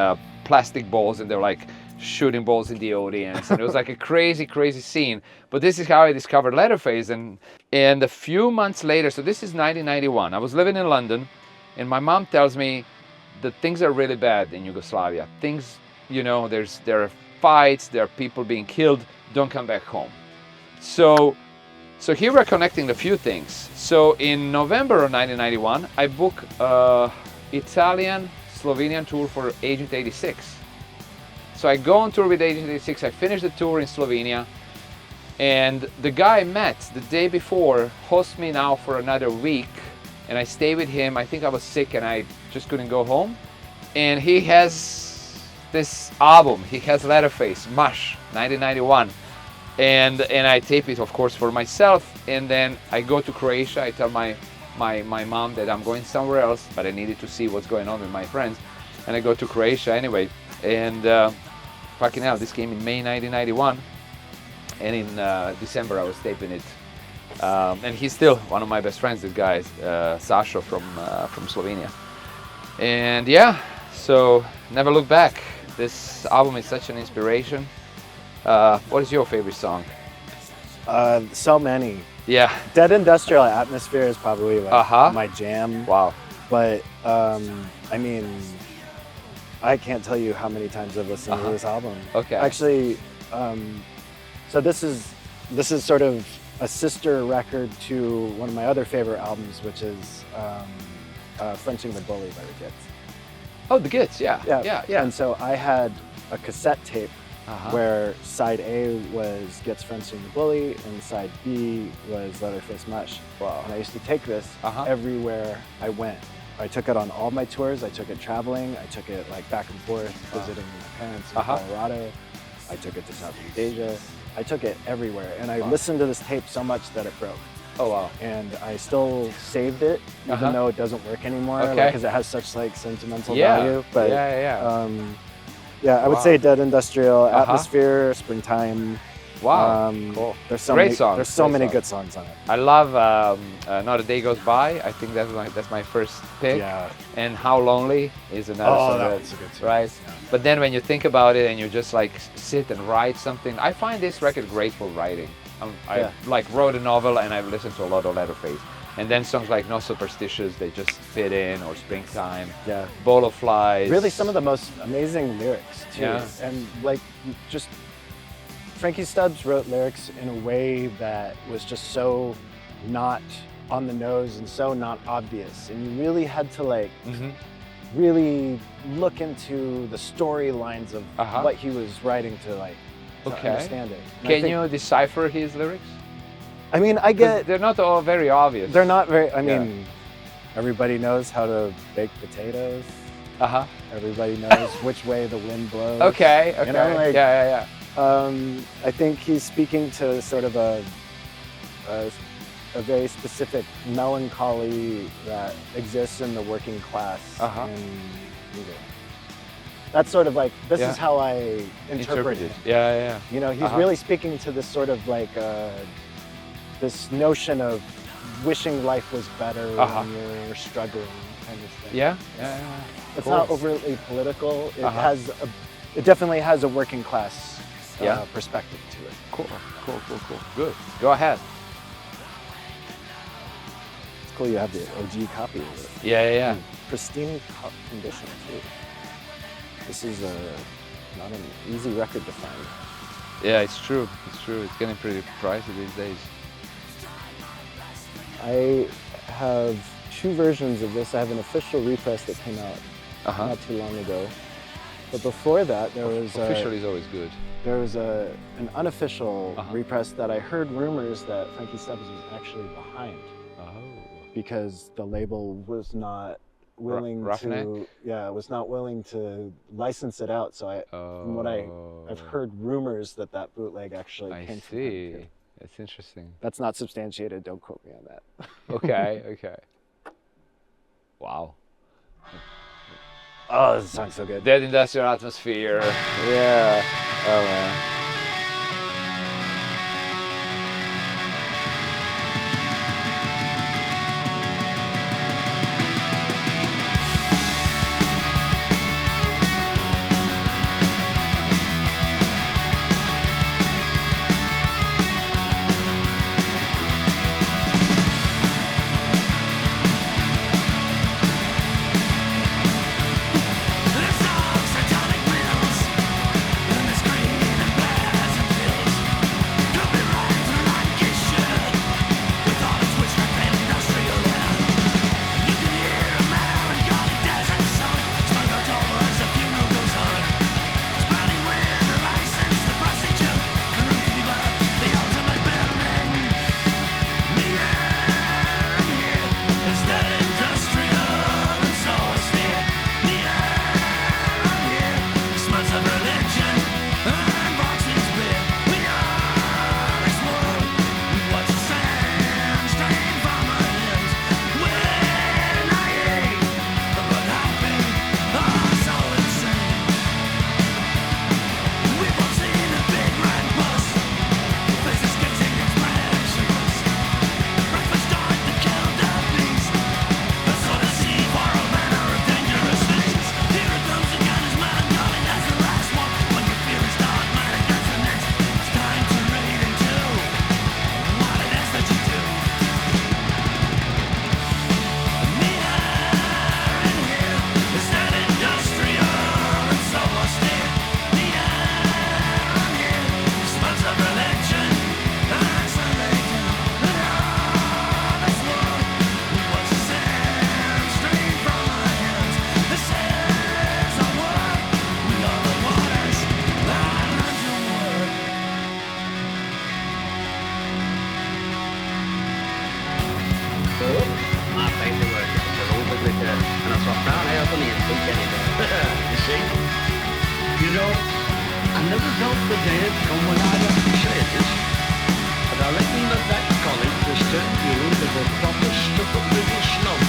plastic balls, and they're like shooting balls in the audience, and it was like a crazy, crazy scene. But this is how I discovered Leatherface, and a few months later, so this is 1991, I was living in London, and my mom tells me, the things are really bad in Yugoslavia. Things, there are fights, there are people being killed. Don't come back home. So here we're connecting a few things. So in November of 1991, I booked Italian-Slovenian tour for Agent 86. So I go on tour with Agent 86. I finish the tour in Slovenia, and the guy I met the day before hosts me now for another week, and I stay with him. I think I was sick and I just couldn't go home. And he has this album. He has Leatherface, Mush, 1991. And I tape it, of course, for myself. And then I go to Croatia. I tell my mom that I'm going somewhere else, but I needed to see what's going on with my friends. And I go to Croatia anyway. And fucking hell, this came in May 1991. And in December I was taping it. And he's still one of my best friends, this guy, Sašo from Slovenia. And yeah, so never look back. This album is such an inspiration. What is your favorite song? So many. Yeah. Dead Industrial Atmosphere is probably like my jam. Wow. But I mean, I can't tell you how many times I've listened to this album. Okay. Actually, so this is sort of a sister record to one of my other favorite albums, which is Frenching the Bully by the Gits. Oh, the Gits, yeah. And so I had a cassette tape where side A was Gits Frenching the Bully and side B was Leatherface Mush. Wow. And I used to take this everywhere I went. I took it on all my tours. I took it traveling. I took it like back and forth, visiting my parents in Colorado. I took it to Southeast Asia. I took it everywhere. And I listened to this tape so much that it broke. Oh, wow. And I still saved it, even though it doesn't work anymore, because it has such like sentimental value. But I would say Dead Industrial Atmosphere, Springtime. Wow, cool. There's so Great many, song. There's so many good songs on it. I love Not a Day Goes By. I think that's my first pick. Yeah. And How Lonely is another song. That's a good song. Right? Yeah. But then when you think about it and you just like sit and write something, I find this record great for writing. I like wrote a novel and I've listened to a lot of Leatherface. And then songs like Not Superstitious, they just fit in, or Springtime, Bowl of Flies. Really some of the most amazing lyrics too. Yeah. And like just Frankie Stubbs wrote lyrics in a way that was just so not on the nose and so not obvious. And you really had to like really look into the storylines of what he was writing to like to understand it. And Can you decipher his lyrics? I mean, I get... They're not all very obvious. They're not very... I mean, everybody knows how to bake potatoes. Everybody knows which way the wind blows. Okay. You know, like, yeah. I think he's speaking to sort of a very specific melancholy that exists in the working class in England. That's sort of like, this is how I interpret it. Yeah. You know, he's really speaking to this sort of like, this notion of wishing life was better when you're struggling kind of thing. Yeah. It's not overtly political. It definitely has a working class perspective to it. Cool. Good. Go ahead. It's cool you have the OG copy of it. Yeah. In pristine condition too. This is not an easy record to find. Yeah, it's true. It's getting pretty pricey these days. I have two versions of this. I have an official repress that came out not too long ago. But before that, there was official is always good. There was an unofficial repress that I heard rumors that Frankie Stubbs was actually behind. Because the label was not willing to license it out. So from what I've heard rumors that bootleg actually came from him too. That's interesting. That's not substantiated. Don't quote me on that. Okay. Wow. Oh, this song's so good. Dead Industrial Atmosphere. Yeah. Oh man. I never felt the day had come when I'd have to say this, but I reckon that college has turned you into a proper stuck-up little snob.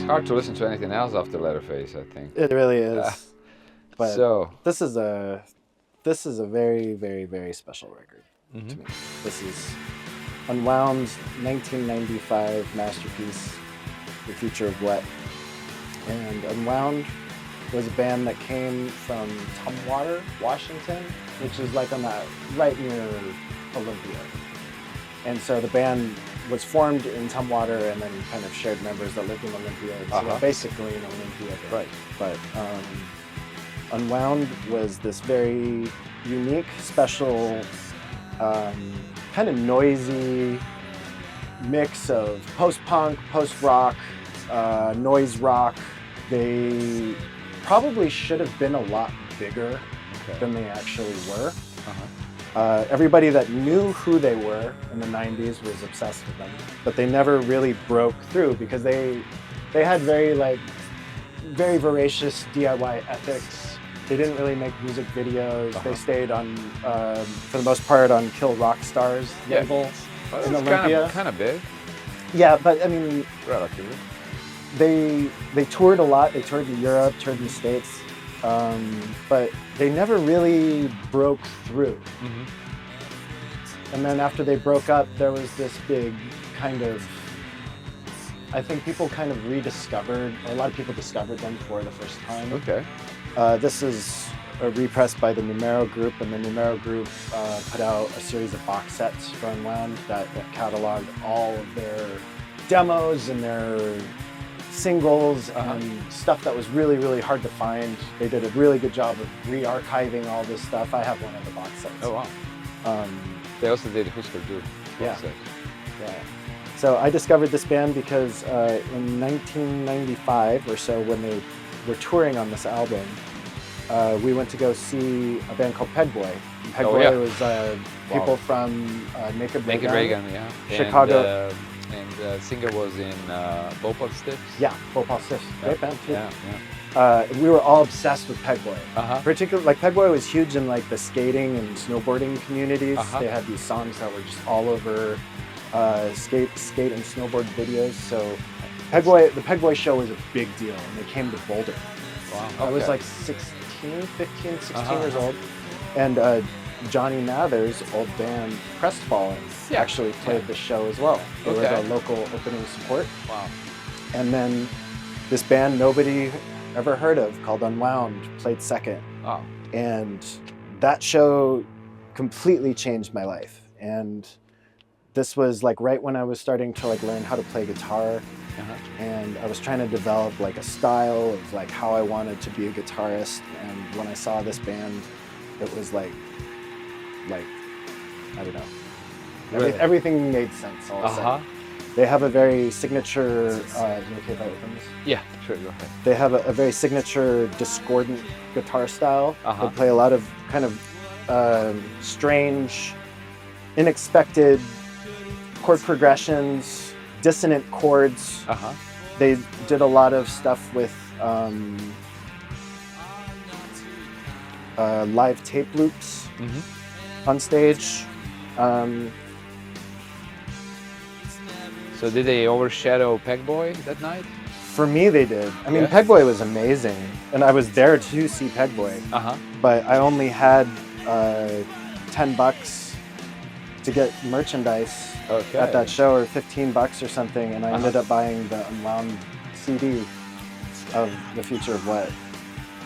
Hard to listen to anything else after Leatherface, I think. It really is. But so this is a very, very, very special record to me. This is Unwound's 1995 masterpiece, The Future of Wet. And Unwound was a band that came from Totenwald, Washington, which is like on that right near Olympia. And so the band was formed in Tumwater and then kind of shared members that lived in Olympia. So they're basically an Olympia band. Right. But Unwound was this very unique, special, kind of noisy mix of post-punk, post-rock, noise rock. They probably should have been a lot bigger than they actually were. Everybody that knew who they were in the 90s was obsessed with them, but they never really broke through because they had very voracious DIY ethics. They didn't really make music videos. They stayed on, for the most part, on Kill Rock Stars label in Olympia. Kind of big. Yeah, but I mean, relatively. They toured a lot. They toured in Europe, toured in the States. But they never really broke through. And then after they broke up, there was this big kind of, I think people kind of rediscovered, or a lot of people discovered them for the first time. Okay. This is a repress by the Numero Group, and the Numero Group put out a series of box sets for Unwound that cataloged all of their demos and their singles and stuff that was really, really hard to find. They did a really good job of re-archiving all this stuff. I have one of the box sets. Oh, wow. They also did Husker Du. Yeah. So I discovered this band because in 1995 or so, when they were touring on this album, we went to go see a band called Pegboy. Pegboy was people from Naked Reagan, Chicago. And the singer was in Bhopal Stiffs. Yeah, Bhopal Stiffs. Great band too. Yeah. We were all obsessed with Pegboy. Particularly, like Pegboy was huge in like the skating and snowboarding communities. They had these songs that were just all over skate and snowboard videos. So the Pegboy show was a big deal, and they came to Boulder. Wow. I was like 16 years old, and Johnny Mather's old band Crestfallen actually played the show as well. They were the local opening support. Wow. And then this band nobody ever heard of called Unwound played second. Wow. And that show completely changed my life. And this was like right when I was starting to like learn how to play guitar. And I was trying to develop like a style of like how I wanted to be a guitarist. And when I saw this band, it was like I don't know. Everything made sense all of a sudden. They have a very signature. Is it okay if I open this? Yeah, sure. sure, go ahead. They have a very signature discordant guitar style. Uh-huh. They play a lot of kind of strange, unexpected chord progressions, dissonant chords. Uh-huh. They did a lot of stuff with live tape loops on stage. So did they overshadow Pegboy that night? For me, they did. I mean, Yeah. Pegboy was amazing, and I was there to see Pegboy. Uh-huh. But I only had $10 to get merchandise Okay. at that show, or $15 or something, and I ended Uh-huh. up buying the unwound CD of The Future of What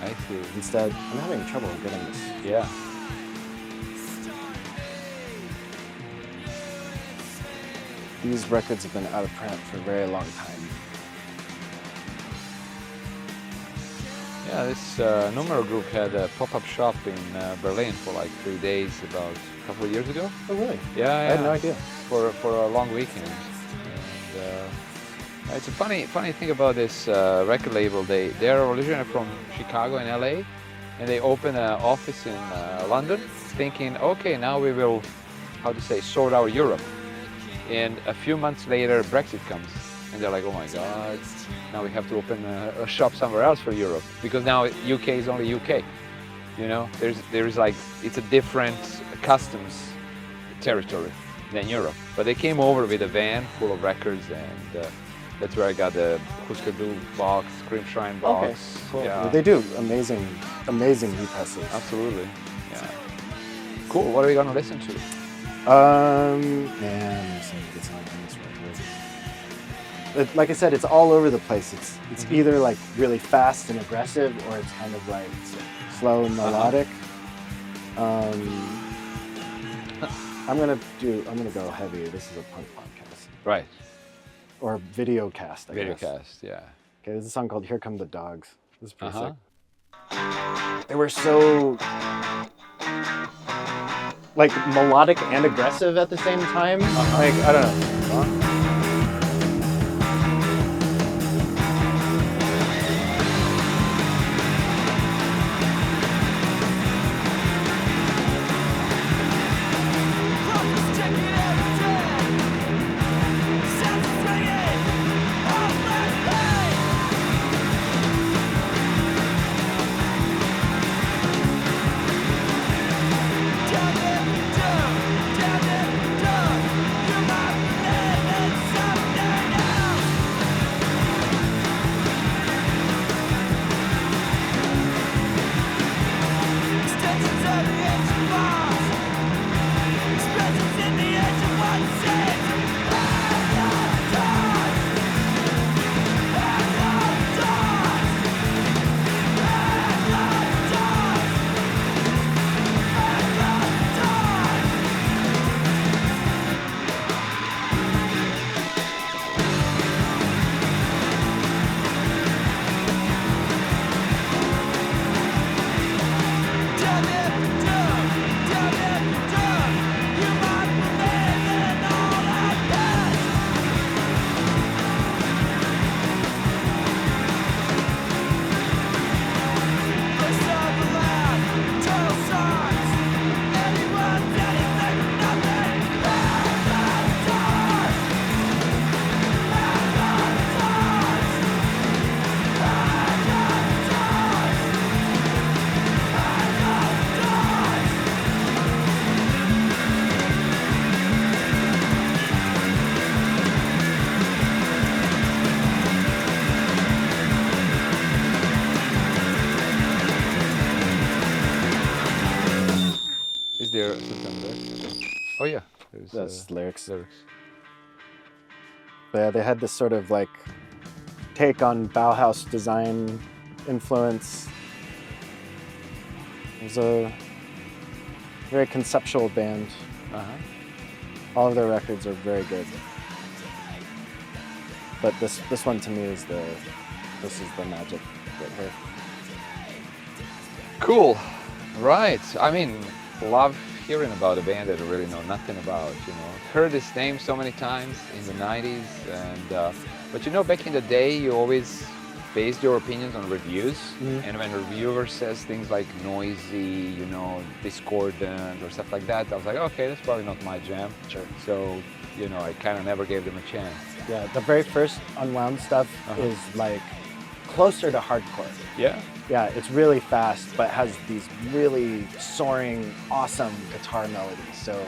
I see. instead. I'm having trouble getting this. Yeah. These records have been out of print for a very long time. Yeah, this Numero group had a pop-up shop in Berlin for like 3 days about a couple of years ago. Oh, really? Yeah, I had no idea. For a long weekend. And it's a funny thing about this record label. They are originally from Chicago and LA, and they opened an office in London, thinking, okay, now we will, sort out Europe. And a few months later, Brexit comes, and they're like, oh my God, now we have to open a shop somewhere else for Europe, because now UK is only UK. You know, there's like, it's a different customs territory than Europe. But they came over with a van full of records, and that's where I got the Husker Du box, Scream Shrine box. Okay, cool. Yeah, They do amazing represses. absolutely. Yeah. Cool. What are we gonna listen to? Man, some good song on this record. Like I said, it's all over the place. It's either like really fast and aggressive, or it's kind of like slow and melodic. I'm gonna go heavy. This is a punk podcast. Right. Or video cast, I guess. Videocast. Yeah. Okay, there's a song called Here Come the Dogs. This is pretty Uh-huh. sick. They were so like melodic and aggressive at the same time. Like, I don't know. Is there something there? Oh yeah. There's That's lyrics. lyrics. But yeah, they had this sort of like take on Bauhaus design influence. It was a very conceptual band. Uh-huh. All of their records are very good. But this one to me is the magic right here. Cool. Right. I mean, love hearing about a band that I really know nothing about, you know. Heard this name so many times in the 90s, and but you know, back in the day, you always base your opinions on reviews, and when a reviewer says things like noisy, you know, discordant or stuff like that, I was like, okay, that's probably not my jam. Sure. So, you know, I kind of never gave them a chance. Yeah, the very first Unwound stuff is like closer to hardcore. Yeah? Yeah, it's really fast, but has these really soaring, awesome guitar melodies. So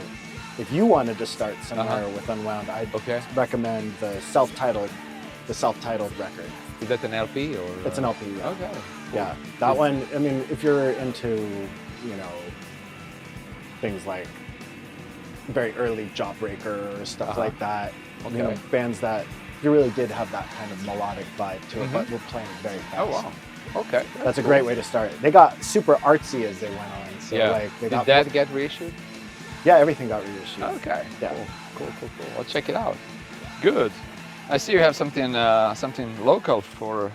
if you wanted to start somewhere with Unwound, I'd recommend the self-titled record. Is that an LP or? It's an LP. Yeah. Okay. Cool. Yeah, that one. I mean, if you're into, you know, things like very early Jawbreaker or stuff like that, you know, bands that you really did have that kind of melodic vibe to it, but we're playing very fast. Oh wow. Okay. That's a great way to start. They got super artsy as they went on. So like, they did that get reissued? Yeah, everything got reissued. Okay. Yeah. Cool. I'll check it out. Good. I see you have something local for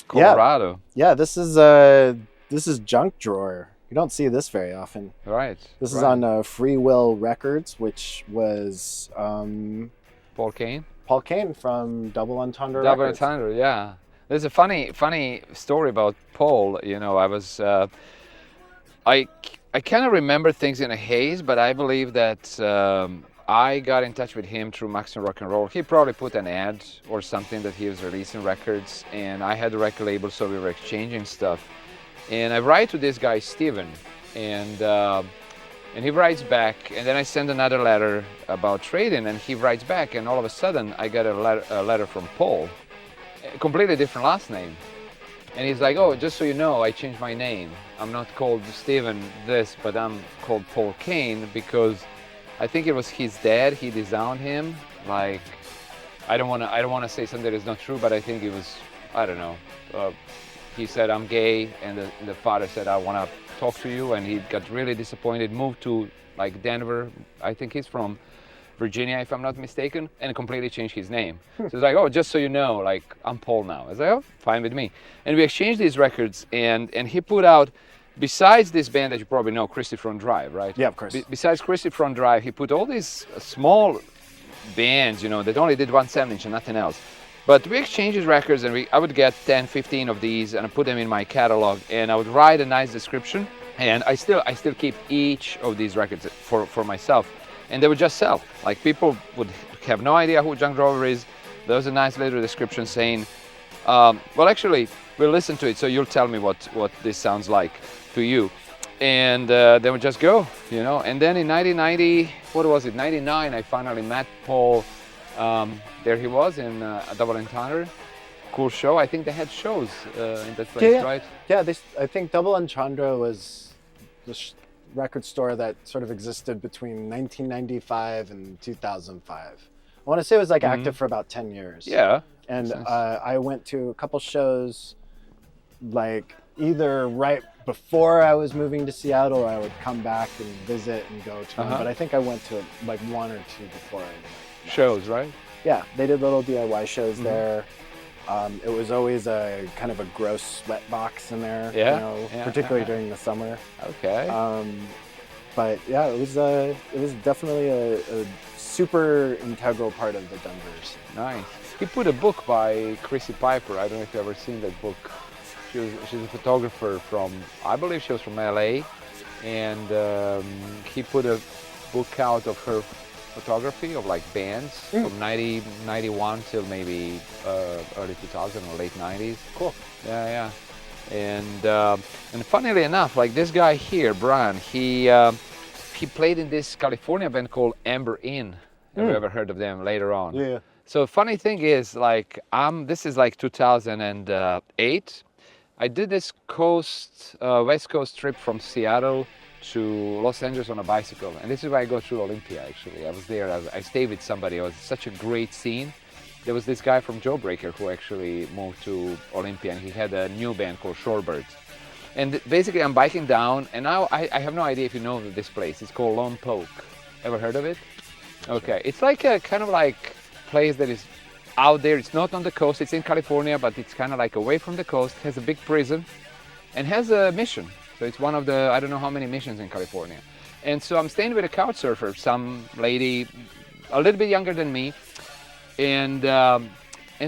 Colorado. Yeah, this is Junk Drawer. You don't see this very often. Right. This is on Free Will Records, which was Paul Kane. Paul Kane from Double Entendre Double Records. Entendre, yeah. There's a funny story about Paul. You know, I was I kind of remember things in a haze, but I believe that I got in touch with him through Maximum Rock and Roll. He probably put an ad or something that he was releasing records, and I had the record label, so we were exchanging stuff. And I write to this guy Steven, and he writes back, and then I send another letter about trading, and he writes back, and all of a sudden I got a letter from Paul, a completely different last name. And he's like, oh, just so you know, I changed my name. I'm not called Steven this, but I'm called Paul Kane because I think it was his dad. He disowned him. Like, I don't want to say something that is not true, but I think it was, I don't know. He said I'm gay, and the father said I want to talk to you, and he got really disappointed. Moved to like Denver. I think he's from Virginia, if I'm not mistaken, and completely changed his name. So it's like, oh, just so you know, like I'm Paul now. I was like, oh, fine with me. And we exchanged these records, and he put out. Besides this band that you probably know, Christie Front Drive, right? Yeah, of course. Besides Christie Front Drive, he put all these small bands, you know, that only did 1 7-inch and nothing else. But we exchanged his records, and I would get 10, 15 of these, and I put them in my catalog, and I would write a nice description, and I still keep each of these records for myself, and they would just sell. Like, people would have no idea who Junk Drawer is. There was a nice little description saying, well, actually, we'll listen to it, so you'll tell me what this sounds like to you. And then we just go, you know. And then in 1990, what was it, 99, I finally met Paul. There he was in Double Entendre. Cool show. I think they had shows in that place, right? Yeah, I think Double Entendre was the record store that sort of existed between 1995 and 2005. I want to say it was like active for about 10 years. Yeah. And I went to a couple shows, like either right before I was moving to Seattle, or I would come back and visit and go to them. But I think I went to like 1 or 2 before I went. Shows, right? Yeah, they did little DIY shows there. It was always a kind of a gross sweat box in there, you know, particularly during the summer. Okay. But yeah, it was definitely a super integral part of the Denvers. Nice. He put a book by Chrissy Piper. I don't know if you've ever seen that book. She's a photographer from, I believe she was from LA, and he put a book out of her photography of like bands from 91 till maybe early 2000 or late 90s. Cool. Yeah. And funnily enough, like this guy here, Brian, he played in this California band called Amber Inn. Have you ever heard of them later on? Yeah. So funny thing is, like, this is like 2008. I did this West Coast trip from Seattle to Los Angeles on a bicycle, and this is where I go through Olympia. Actually, I was there. I stayed with somebody. It was such a great scene. There was this guy from Jawbreaker who actually moved to Olympia, and he had a new band called Shorebirds. And basically, I'm biking down, and now I have no idea if you know this place. It's called Lone Poke. Ever heard of it? Okay, it's like a kind of like place that is out there. It's not on the coast. It's in California, but it's kind of like away from the coast. Has a big prison, and has a mission. So it's one of the, I don't know how many missions in California. And so I'm staying with a couch surfer, some lady a little bit younger than me. And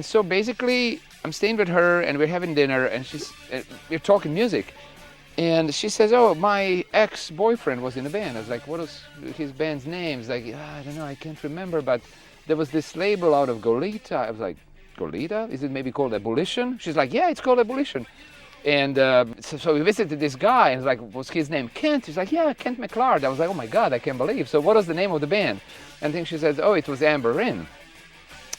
so basically I'm staying with her, and we're having dinner, and we're talking music. And she says, oh, my ex-boyfriend was in a band. I was like, what was his band's name? It's like, I don't know, I can't remember, but there was this label out of Goleta. I was like, Goleta? Is it maybe called Abolition? She's like, yeah, it's called Abolition. And so we visited this guy, and like, was his name Kent? He's like, yeah, Kent McLeod. I was like, oh my God, I can't believe. So what was the name of the band? And then she says, oh, it was Amber Inn.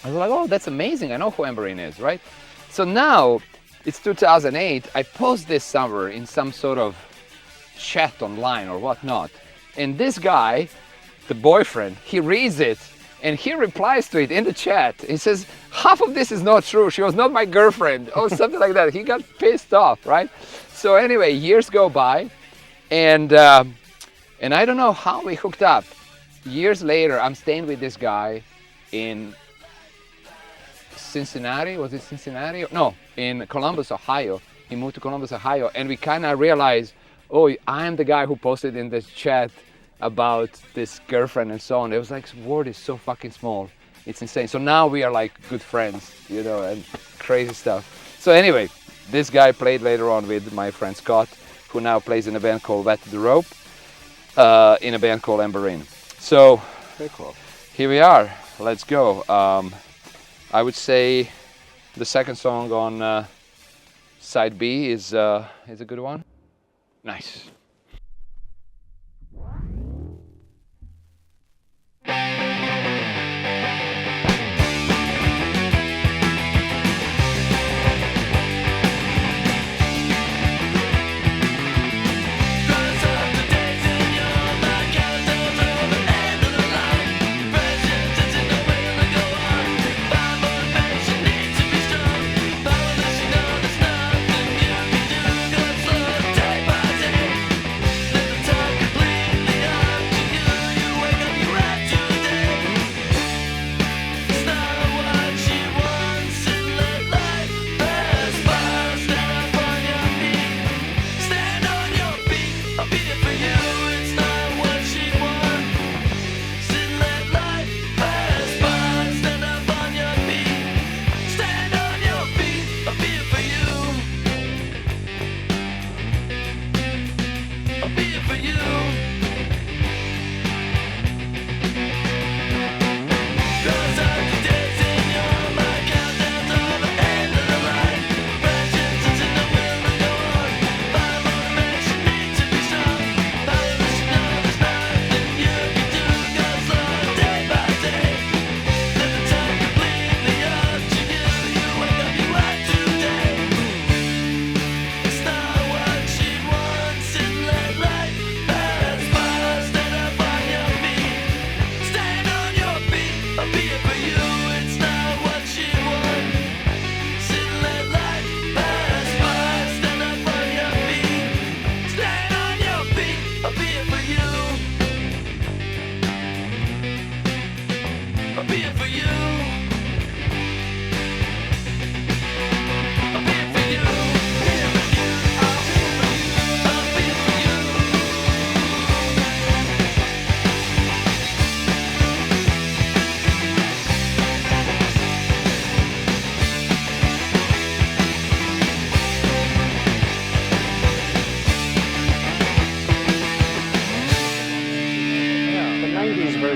I was like, oh, that's amazing. I know who Amber Inn is, right? So now, it's 2008, I post this somewhere in some sort of chat online or whatnot. And this guy, the boyfriend, he reads it and he replies to it in the chat. He says, half of this is not true. She was not my girlfriend, or something like that. He got pissed off, right? So anyway, years go by, and I don't know how we hooked up. Years later, I'm staying with this guy in Cincinnati. Was it Cincinnati? No, in Columbus, Ohio. He moved to Columbus, Ohio, and we kind of realized, oh, I'm the guy who posted in this chat about this girlfriend and so on. It was like, world is so fucking small. It's insane. So now we are like good friends, you know, and crazy stuff. So anyway, this guy played later on with my friend Scott, who now plays in a band called Wet the Rope, in a band called Amber Inn. So Very cool. Here we are. Let's go. I would say the second song on side B is a good one. Nice.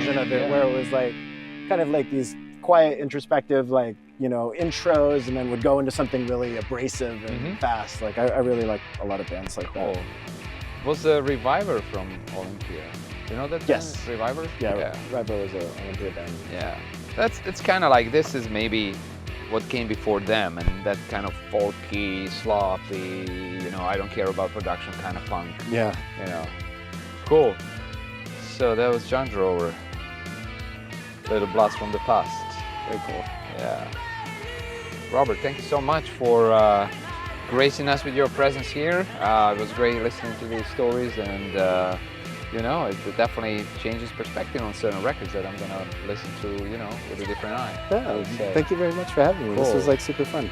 Of it, where it was like kind of like these quiet introspective like, you know, intros, and then would go into something really abrasive and fast. Like I really like a lot of bands like that. Was the Reviver from Olympia? You know that Yes. band? Reviver? Yeah. Revival was an Olympia band. Yeah. It's kind of like, this is maybe what came before them, and that kind of folky, sloppy, you know, I don't care about production kind of punk. Yeah. You know. Cool. So that was John Drover. Little Blast from the Past. Very cool. Yeah. Robert, thank you so much for gracing us with your presence here. It was great listening to these stories, and you know, it definitely changes perspective on certain records that I'm gonna listen to, you know, with a different eye. Yeah. Thank you very much for having me. Cool. This was like super fun.